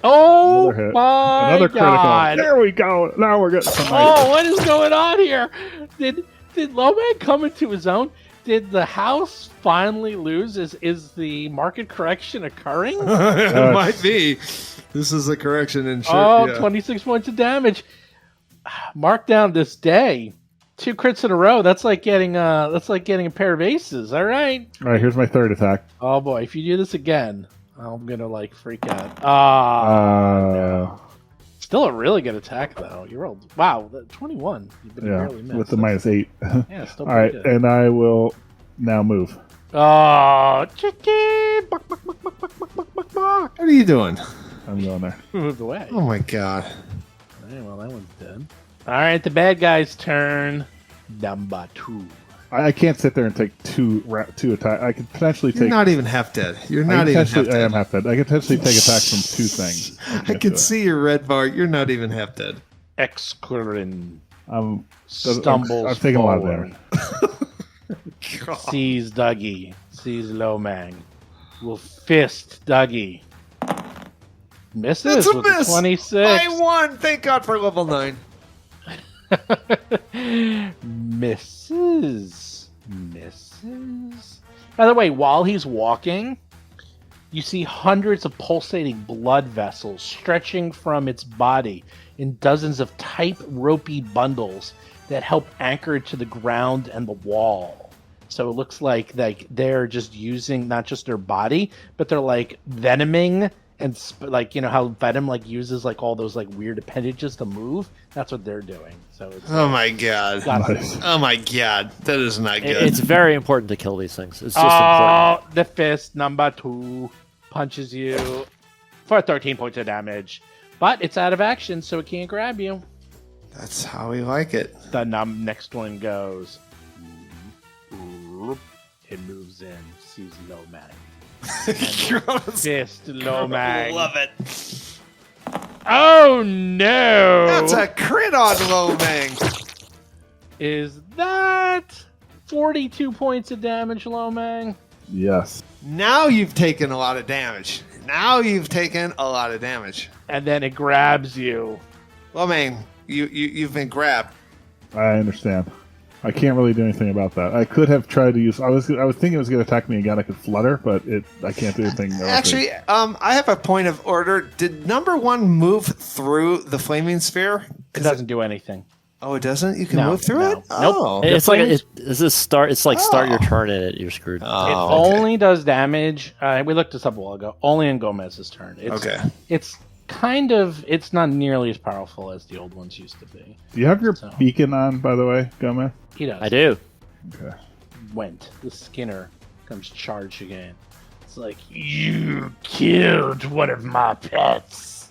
Oh Another hit. my Another critical. god! There we go. Now we're getting some. Oh, what is going on here? Did Lomang come into his own? Did the house finally lose? Is the market correction occurring? It might be. This is a correction in short. Oh, yeah. 26 points of damage. Mark down this day. 2 crits in a row. That's like getting a pair of aces. All right. All right, here's my third attack. Oh boy, if you do this again, I'm gonna like freak out. Still a really good attack though. You rolled 21. You've been yeah, barely missed. with the -8. Yeah, still All right, pretty good. and I will now move. Oh, chicken! Buck, buck, buck, buck, buck, buck, buck, buck, buck. What are you doing? I'm going there. Moved away. Oh my god. Alright, well, that one's dead. Alright, the bad guy's turn. Number 2. I can't sit there and take two attacks. I could potentially You're take. not even half dead. You're I not can even half potentially- I dead. am half dead. I can potentially take attacks from 2 things. I can't do can it. see your red bar. You're not even half dead. Excurrin Stumbles. I've taken a lot of damage. Sees Dougie. Sees Lomang. Will fist Dougie. Misses That's a with miss. a 26. I won. Thank God for level 9. Misses. By the way, while he's walking, you see hundreds of pulsating blood vessels stretching from its body in dozens of tight, ropey bundles that help anchor it to the ground and the wall. So it looks like they're just using not just their body, but they're like venoming and like, you know how venom like uses like all those like weird appendages to move. That's what they're doing. So it's Oh my god. Nice. Oh my god. That is not good. It's very important to kill these things. It's just oh, important. the fist number 2 punches you for 13 points of damage, but it's out of action, so it can't grab you. That's how we like it. The next one goes. It moves in, sees Lomang. Fist Lomang. Love it. Oh no! That's a crit on Lomang. Is that 42 points of damage, Lomang? Yes. Now you've taken a lot of damage. And then it grabs you. Lomang, you've been grabbed. I understand. I can't really do anything about that. I could have tried to use. I was thinking it was going to attack me again. I could flutter, but I can't do anything. Actually, I have a point of order. Did number 1 move through the flaming sphere? It doesn't do anything. Oh, it doesn't? You can No, move through no. it? Nope. Oh. It's like flames- it's like start your turn in it. You're screwed. It Oh, okay. only does damage. We looked this up a while ago. Only in Gomez's turn. Okay. It's kind of. It's not nearly as powerful as the old ones used to be. Do you have your So- beacon on, by the way, Gomez? He does. I do. Okay. Went the Skinner comes charging in. It's like, you killed one of my pets.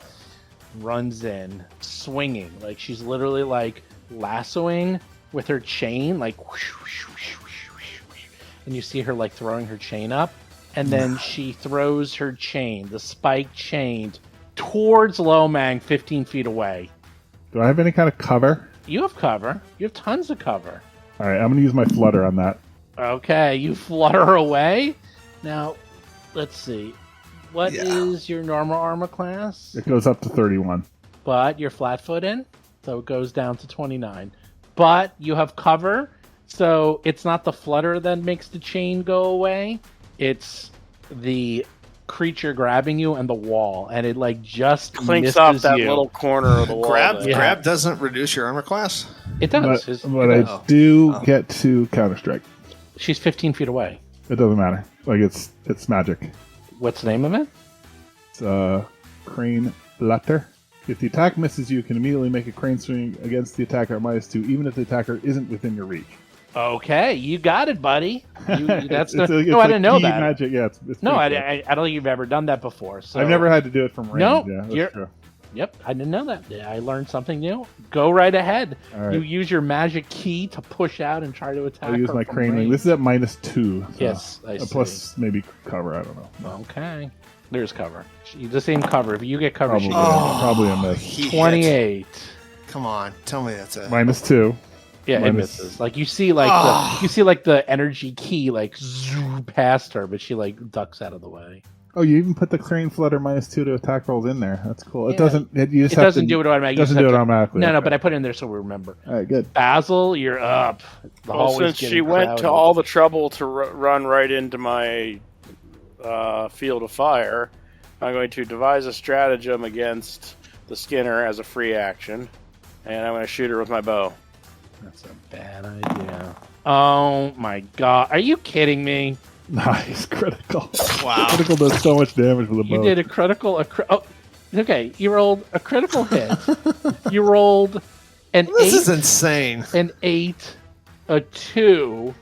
Runs in, swinging. Like, she's literally, like, lassoing with her chain, like, whoosh, whoosh, whoosh, whoosh, whoosh, whoosh. And you see her, like, throwing her chain up. And then she throws her chain, the spiked chain, towards Lomang 15 feet away. Do I have any kind of cover? You have cover. You have tons of cover. All right, I'm going to use my flutter on that. Okay, you flutter her away. Now, let's see. What is your normal armor class? It goes up to 31. But you're flat-footed, so it goes down to 29. But you have cover, so it's not the flutter that makes the chain go away. It's the creature grabbing you and the wall, and it like just Clinks off misses that you. little corner of the wall. Grab doesn't reduce your armor class? It does. But I do get to counterstrike. She's 15 feet away. It doesn't matter. Like it's magic. What's the name of it? It's crane flutter. If the attack misses, you can immediately make a crane swing against the attacker at -2, even if the attacker isn't within your reach. Okay, you got it, buddy. That's I didn't know that. Magic. Yeah, it's No, pretty I don't think you've ever done that before. So. I've never had to do it from range. No, yeah, that's you're- true. Yep, I didn't know that. Yeah, I learned something new. Go right ahead. All right. You use your magic key to push out and try to attack. I'll use her my from crane wing. range. This is at -2. So Yes, I see. plus maybe cover. I don't know. Okay, there's cover. The same cover. If you get cover, Probably, she probably a miss. He hit. 28. Come on, tell me that's a... -2. Yeah, it Minus- misses. Like you see, like the energy key like zoom past her, but she like ducks out of the way. Oh, you even put the crane flutter -2 to attack rolls in there. That's cool. It Yeah. doesn't. You just It have doesn't to, do it automatically. It You doesn't just do it have to- automatically. No, okay. but I put it in there so we remember. All right, good. Basil, you're up. The Well, hallway's since she getting went crowded. to all the trouble to run right into my field of fire, I'm going to devise a stratagem against the Skinner as a free action, and I'm going to shoot her with my bow. That's a bad idea. Oh my god. Are you kidding me? Nice critical. Wow. Critical does so much damage with a bow. You did a critical. Okay, you rolled a critical hit. You rolled an This is 8, insane. an 8, a 2.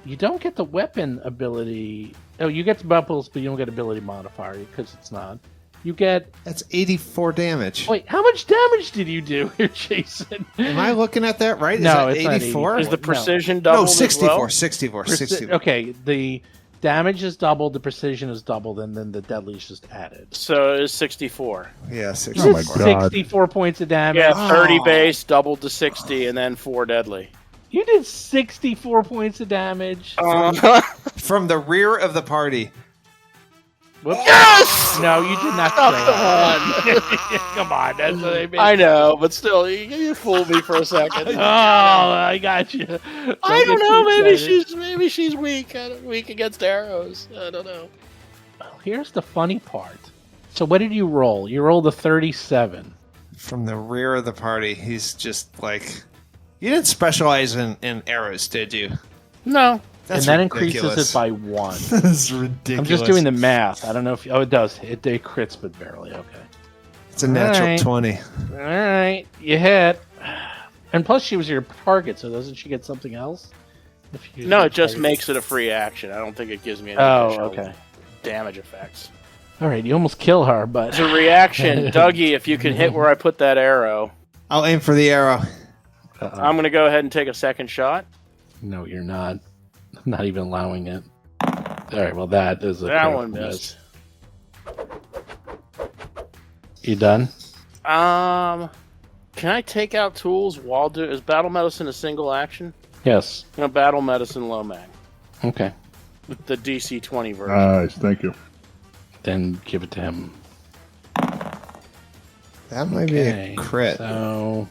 You don't get the weapon ability. Oh, you get the bubbles, but you don't get ability modifier because it's not. You get. That's 84 damage. Wait, how much damage did you do here, Jason? Am I looking at that right? No, is it's that not 84? Is the No. precision doubled No, as 64, well? 64, 64. Okay, the damage is doubled, the precision is doubled, and then the deadly is just added. So it is 64. Yeah, Oh 64. my God. 64 points of damage. Yeah, 30 base, doubled to 60, and then 4 deadly. You did 64 points of damage. From the rear of the party. Whoops. Yes! No, you did not say that. Come on, that's what I mean. I know, but still, you fooled me for a second. Oh, I got you. I don't know. Maybe she's weak. Weak against arrows. I don't know. Here's the funny part. So, what did you roll? You rolled a 37. From the rear of the party. He's just like... You didn't specialize in arrows, did you? No. That's and that ridiculous. increases it by 1. That's ridiculous. I'm just doing the math. I don't know if... Oh, it does. It crits, but barely. Okay. It's a natural Alright. 20. All right. You hit. And plus, she was your target, so doesn't she get something else? If you No, it just makes it a free action. I don't think it gives me any Oh, additional okay. damage effects. All right, you almost kill her, but... As a reaction, Dougie, if you can hit where I put that arrow, I'll aim for the arrow. I'm going to go ahead and take a second shot. No, you're not. I'm not even allowing it. All right, well, that is a... That critical one missed. You done? Can I take out tools while is battle medicine a single action? Yes. I'm going to battle medicine Lomang. Okay. With the DC 20 version. Nice, thank you. Then give it to him. That might be a crit. So,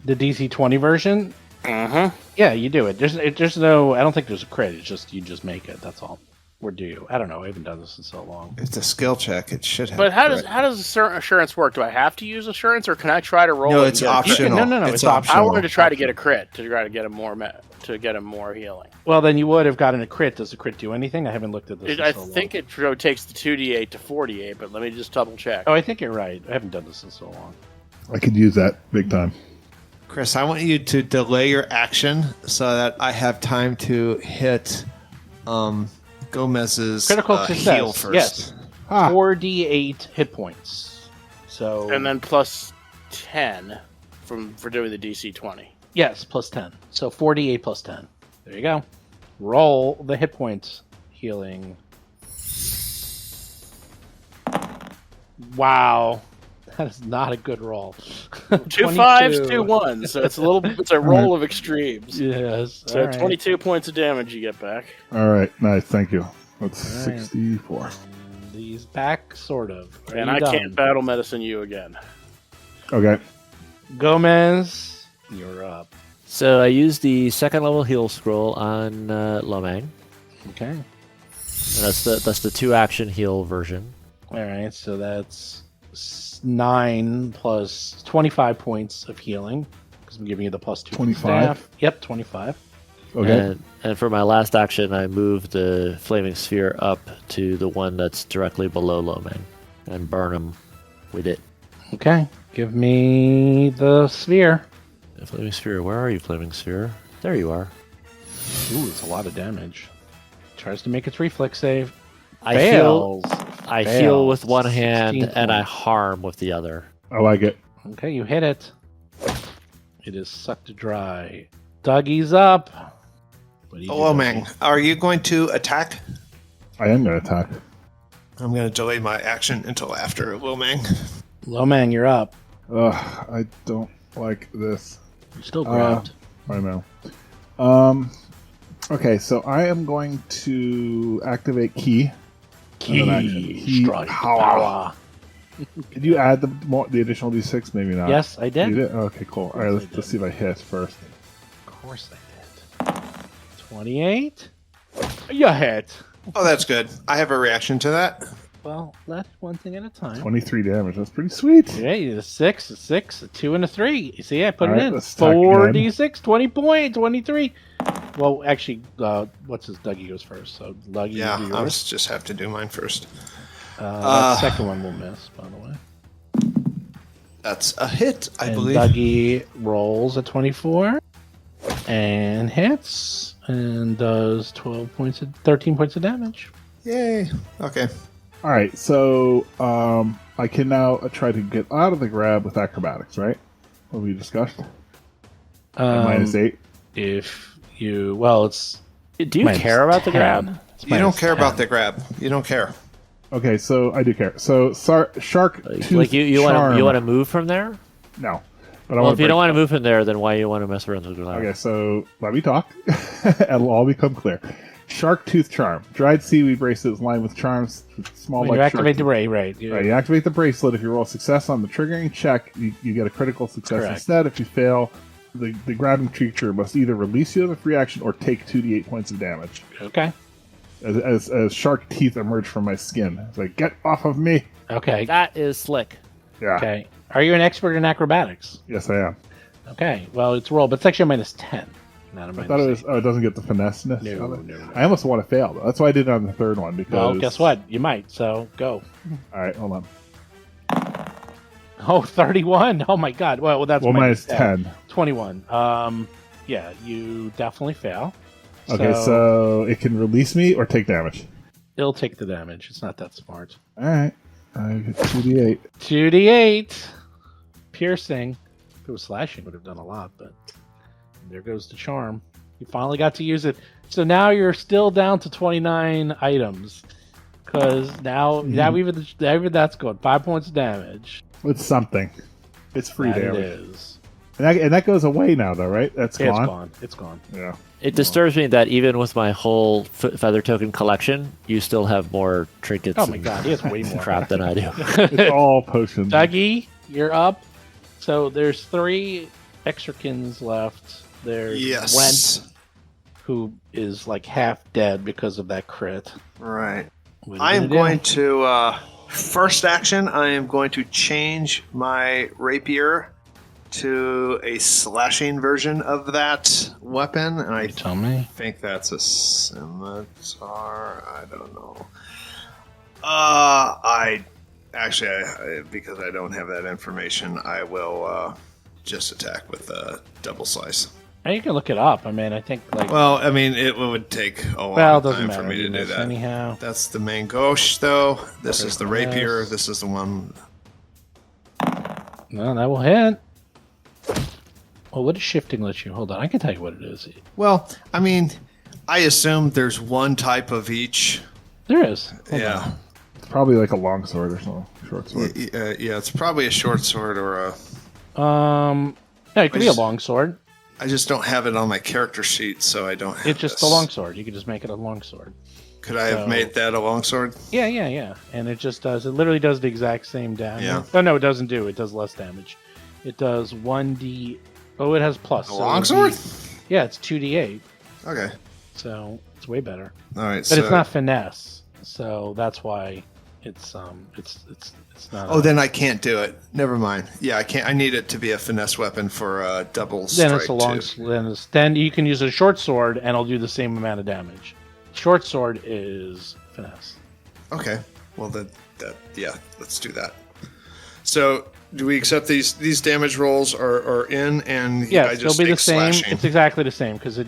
the DC 20 version? Mm-hmm. Yeah, you do it. There's no... I don't think there's a crit. It's just you just make it. That's all. Or do you? I don't know. I haven't done this in so long. It's a skill check. It should have. But how crit. does assurance work? Do I have to use assurance, or can I try to roll? No, it it's and get a crit? optional. No, It's it's optional. I optional. wanted to try to get a crit to try to get him more healing. Well, then you would have gotten a crit. Does the crit do anything? I haven't looked at this in I so long. think it takes the 2d8 to 48, but let me just double check. Oh, I think you're right. I haven't done this in so long. I could use that big time. Chris, I want you to delay your action so that I have time to hit Gomez's Critical success. heal first. Yes. Ah, 4d8 hit points. So And then plus 10 for doing the DC 20. yes, plus 10. So 4d8 plus 10. There you go. Roll the hit points healing. Wow. That is not a good roll. 2 fives, 2 ones. So it's a roll of extremes. Yes. So all right. 22 points of damage you get back. all right, nice, thank you. That's All right. 64. These back, sort of. Are And you I done? can't battle medicine you again. Okay. Gomez, you're up. So I used the second level heal scroll on Lomang. Okay. And that's the 2 action heal version. All right, so that's 9 plus 25 points of healing because I'm giving you the plus 2 from 25? staff. Yep, 25. Okay. And for my last action, I moved the flaming sphere up to the one that's directly below Lomang and burn him with it. Okay, give me the sphere. Flaming sphere, where are you, flaming sphere? There you are. Ooh, it's a lot of damage. Tries to make its reflex save. I heal. Fails. I heal with one 16 hand and I points. harm with the other. I like it. Okay, you hit it. It is sucked dry. Dougie's up. What do you do, Lomang, Dougie? are you going to attack? I am going to attack. I'm going to delay my action until after Lomang. Lomang, you're up. Ugh, I don't like this. You're still grabbed. I know. Okay, so I am going to activate Key. And then action. Key strike power. power. Did you add the additional d6? Maybe not. Yes, I did. You did? Okay, cool. All right, Yes, I let's see if I hit first. Of course I did. 28. You hit. Oh, that's good. I have a reaction to that. Well, let one thing at a time. 23 damage. That's pretty sweet. Yeah, you a 6, a 6, a 2, and a 3. You see, I put All it right, in. let's attack 4d6, 20 point, 23. Well, actually, what's his Dougie goes first. So, Dougie, Yeah, you do I'll yours. just have to do mine first. That second one will miss, by the way. That's a hit, I And believe. Dougie rolls a 24 and hits and does 13 points of damage. Yay. Okay. All right, so I can now try to get out of the grab with acrobatics, right? What we discussed. -8. If you, well, it's Do you minus care about the 10. grab? It's You don't minus care 10. about the grab. You don't care. Okay, so I do care. So shark tooth Like you charm. want to move from there? No, but I Well, want if you don't want to move from there, then why you want to mess around with the grab? Okay, so let me talk. It'll all become clear. Shark tooth charm. Dried seaweed bracelets lined with charms. Small When like you shark activate the teeth. ray, right? You, Right, you activate the bracelet. If you roll success on the triggering check, you get a critical success Correct. instead. If you fail, the grabbing creature must either release you of a free action or take 2d8 points of damage. Okay. As shark teeth emerge from my skin. It's like, get off of me! Okay. That is slick. Yeah. Okay. Are you an expert in acrobatics? Yes, I am. Okay. Well, it's roll, but it's actually a minus 10. Not a minus I thought it was. 8. Oh, it doesn't get the finesse-ness. No, of it? no. I almost want to fail, though. That's why I did it on the third one. Because Well, guess what? You might, so go. All right, hold on. Oh, 31. Oh, my God. Well, that's Well, minus 10. 21. Yeah, you definitely fail. Okay, so it can release me or take damage. It'll take the damage. It's not that smart. All right. I get 2d8. 2d8. Piercing. If it was slashing, would have done a lot, but there goes the charm. You finally got to use it. So now you're still down to 29 items. Because now even that's going. 5 points of damage. It's something. It's free That damage. it is. And that goes away now, though, right? That's It's gone. gone. It's gone. Yeah. It disturbs me that even with my whole feather token collection, you still have more trinkets Oh my and God, he has way more. crap than I do. It's all potions. Dougie, you're up. So there's 3 extracans left. There's Yes. Went, who is like half dead because of that crit. Right. What are you I am gonna going do? to, first action, I am going to change my rapier to a slashing version of that weapon. And I Tell me. think that's a scimitar. I don't know. Because I don't have that information, I will just attack with a double slice. You can look it up. I mean, I think like. Well, I mean, it would take a long Well, it doesn't time matter. for me to You do miss that. anyhow. That's the main gauche, though. This There's is the the rapier. rest. This is the one. No, that will hit. Well, what does shifting let you? Hold on, I can tell you what it is. Well, I mean, I assume there's one type of each. There is. Hold Yeah. on. It's probably like a long sword or something. Short sword. Yeah, it's probably a short sword or a. Yeah, it could be a long sword. I just don't have it on my character sheet, so I don't have It's just this. a long sword. You could just make it a long sword. Could I have so- made that a long sword? Yeah. And it just does. It literally does the exact same damage. Yeah. Oh no, it doesn't do. It does less damage. It does 1d. Oh, it has plus. A so long it'll be- sword? Yeah, it's 2d8. Okay. So it's way better. All right. But it's not finesse. So that's why it's not. Oh, then I can't do it. Never mind. Yeah, I can't. I need it to be a finesse weapon for a double strike. Then it's a long. too. Then you can use a short sword, and it'll do the same amount of damage. Short sword is finesse. Okay. Well, yeah, let's do that. So, do we accept these damage rolls are in, and Yeah, I it'll just be the take same. slashing? It's exactly the same because it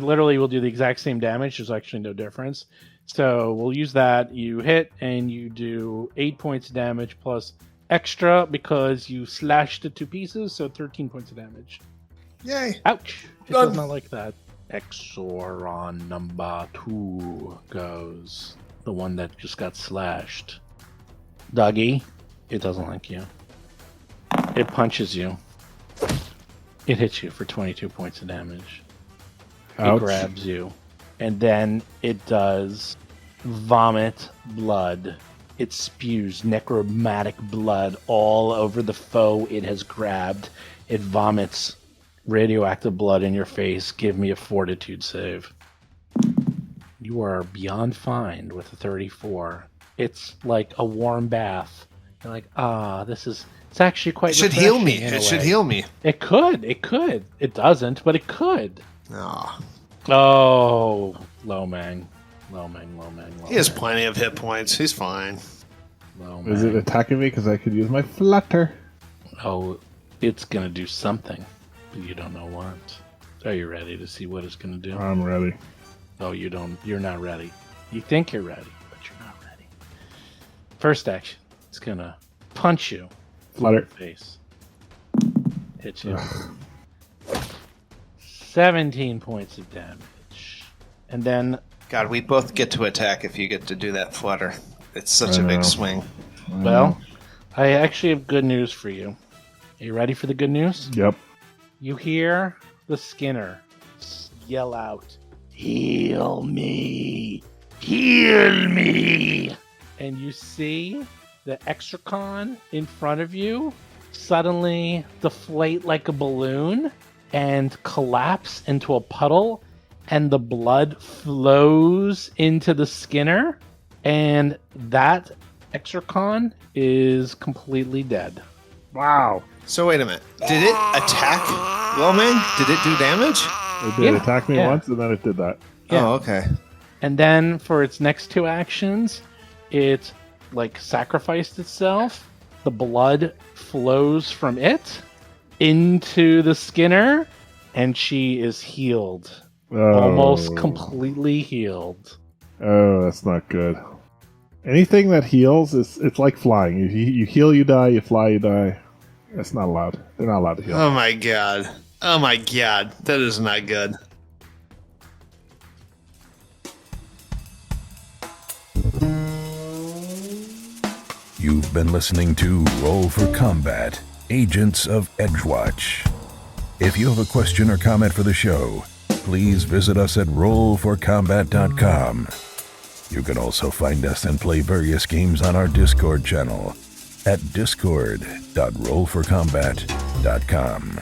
literally will do the exact same damage. There's actually no difference. So we'll use that. You hit and you do 8 points of damage plus extra because you slashed it to pieces. So 13 points of damage. Yay! Ouch! It Done. does not like that. Exoron number 2 goes. The one that just got slashed. Doggy, it doesn't like you. It punches you. It hits you for 22 points of damage. Ouch. It grabs you. And then it does vomit blood. It spews necromantic blood all over the foe it has grabbed. It vomits radioactive blood in your face. Give me a fortitude save. You are beyond fine with a 34. It's like a warm bath. You're like, it's actually quite It should heal me. refreshing in a It should way." heal me. It could. It doesn't, but it could. No. Oh, Lomang. He has plenty of hit points. He's fine. Is it attacking me because I could use my flutter? Oh, it's going to do something, but you don't know what. Are you ready to see what it's going to do? I'm ready. Oh, you're not ready. You think you're ready, but you're not ready. First action, it's going to punch you in Flutter. the face. Hit you. 17 points of damage. And then God, we both get to attack if you get to do that flutter. It's such a I big know. swing. Well, I actually have good news for you. Are you ready for the good news? Yep. You hear the Skinner yell out, "Heal me! Heal me!" And you see the Extracon in front of you suddenly deflate like a balloon and collapse into a puddle, and the blood flows into the Skinner, and that Extracon is completely dead. Wow. So wait a minute. Did it attack Lomang? Did it do damage? It did Yeah, attack me yeah. once, and then it did that. Yeah. Oh, okay. And then for its next two actions, it like sacrificed itself. The blood flows from it into the Skinner, and she is healed. Oh. Almost completely healed. Oh, that's not good. Anything that heals, it's like flying. You heal, you die. You fly, you die. That's not allowed. They're not allowed to heal. Oh my god. Oh my god. That is not good. You've been listening to Roll for Combat, Agents of Edgewatch. If you have a question or comment for the show, please visit us at rollforcombat.com. You can also find us and play various games on our Discord channel at discord.rollforcombat.com.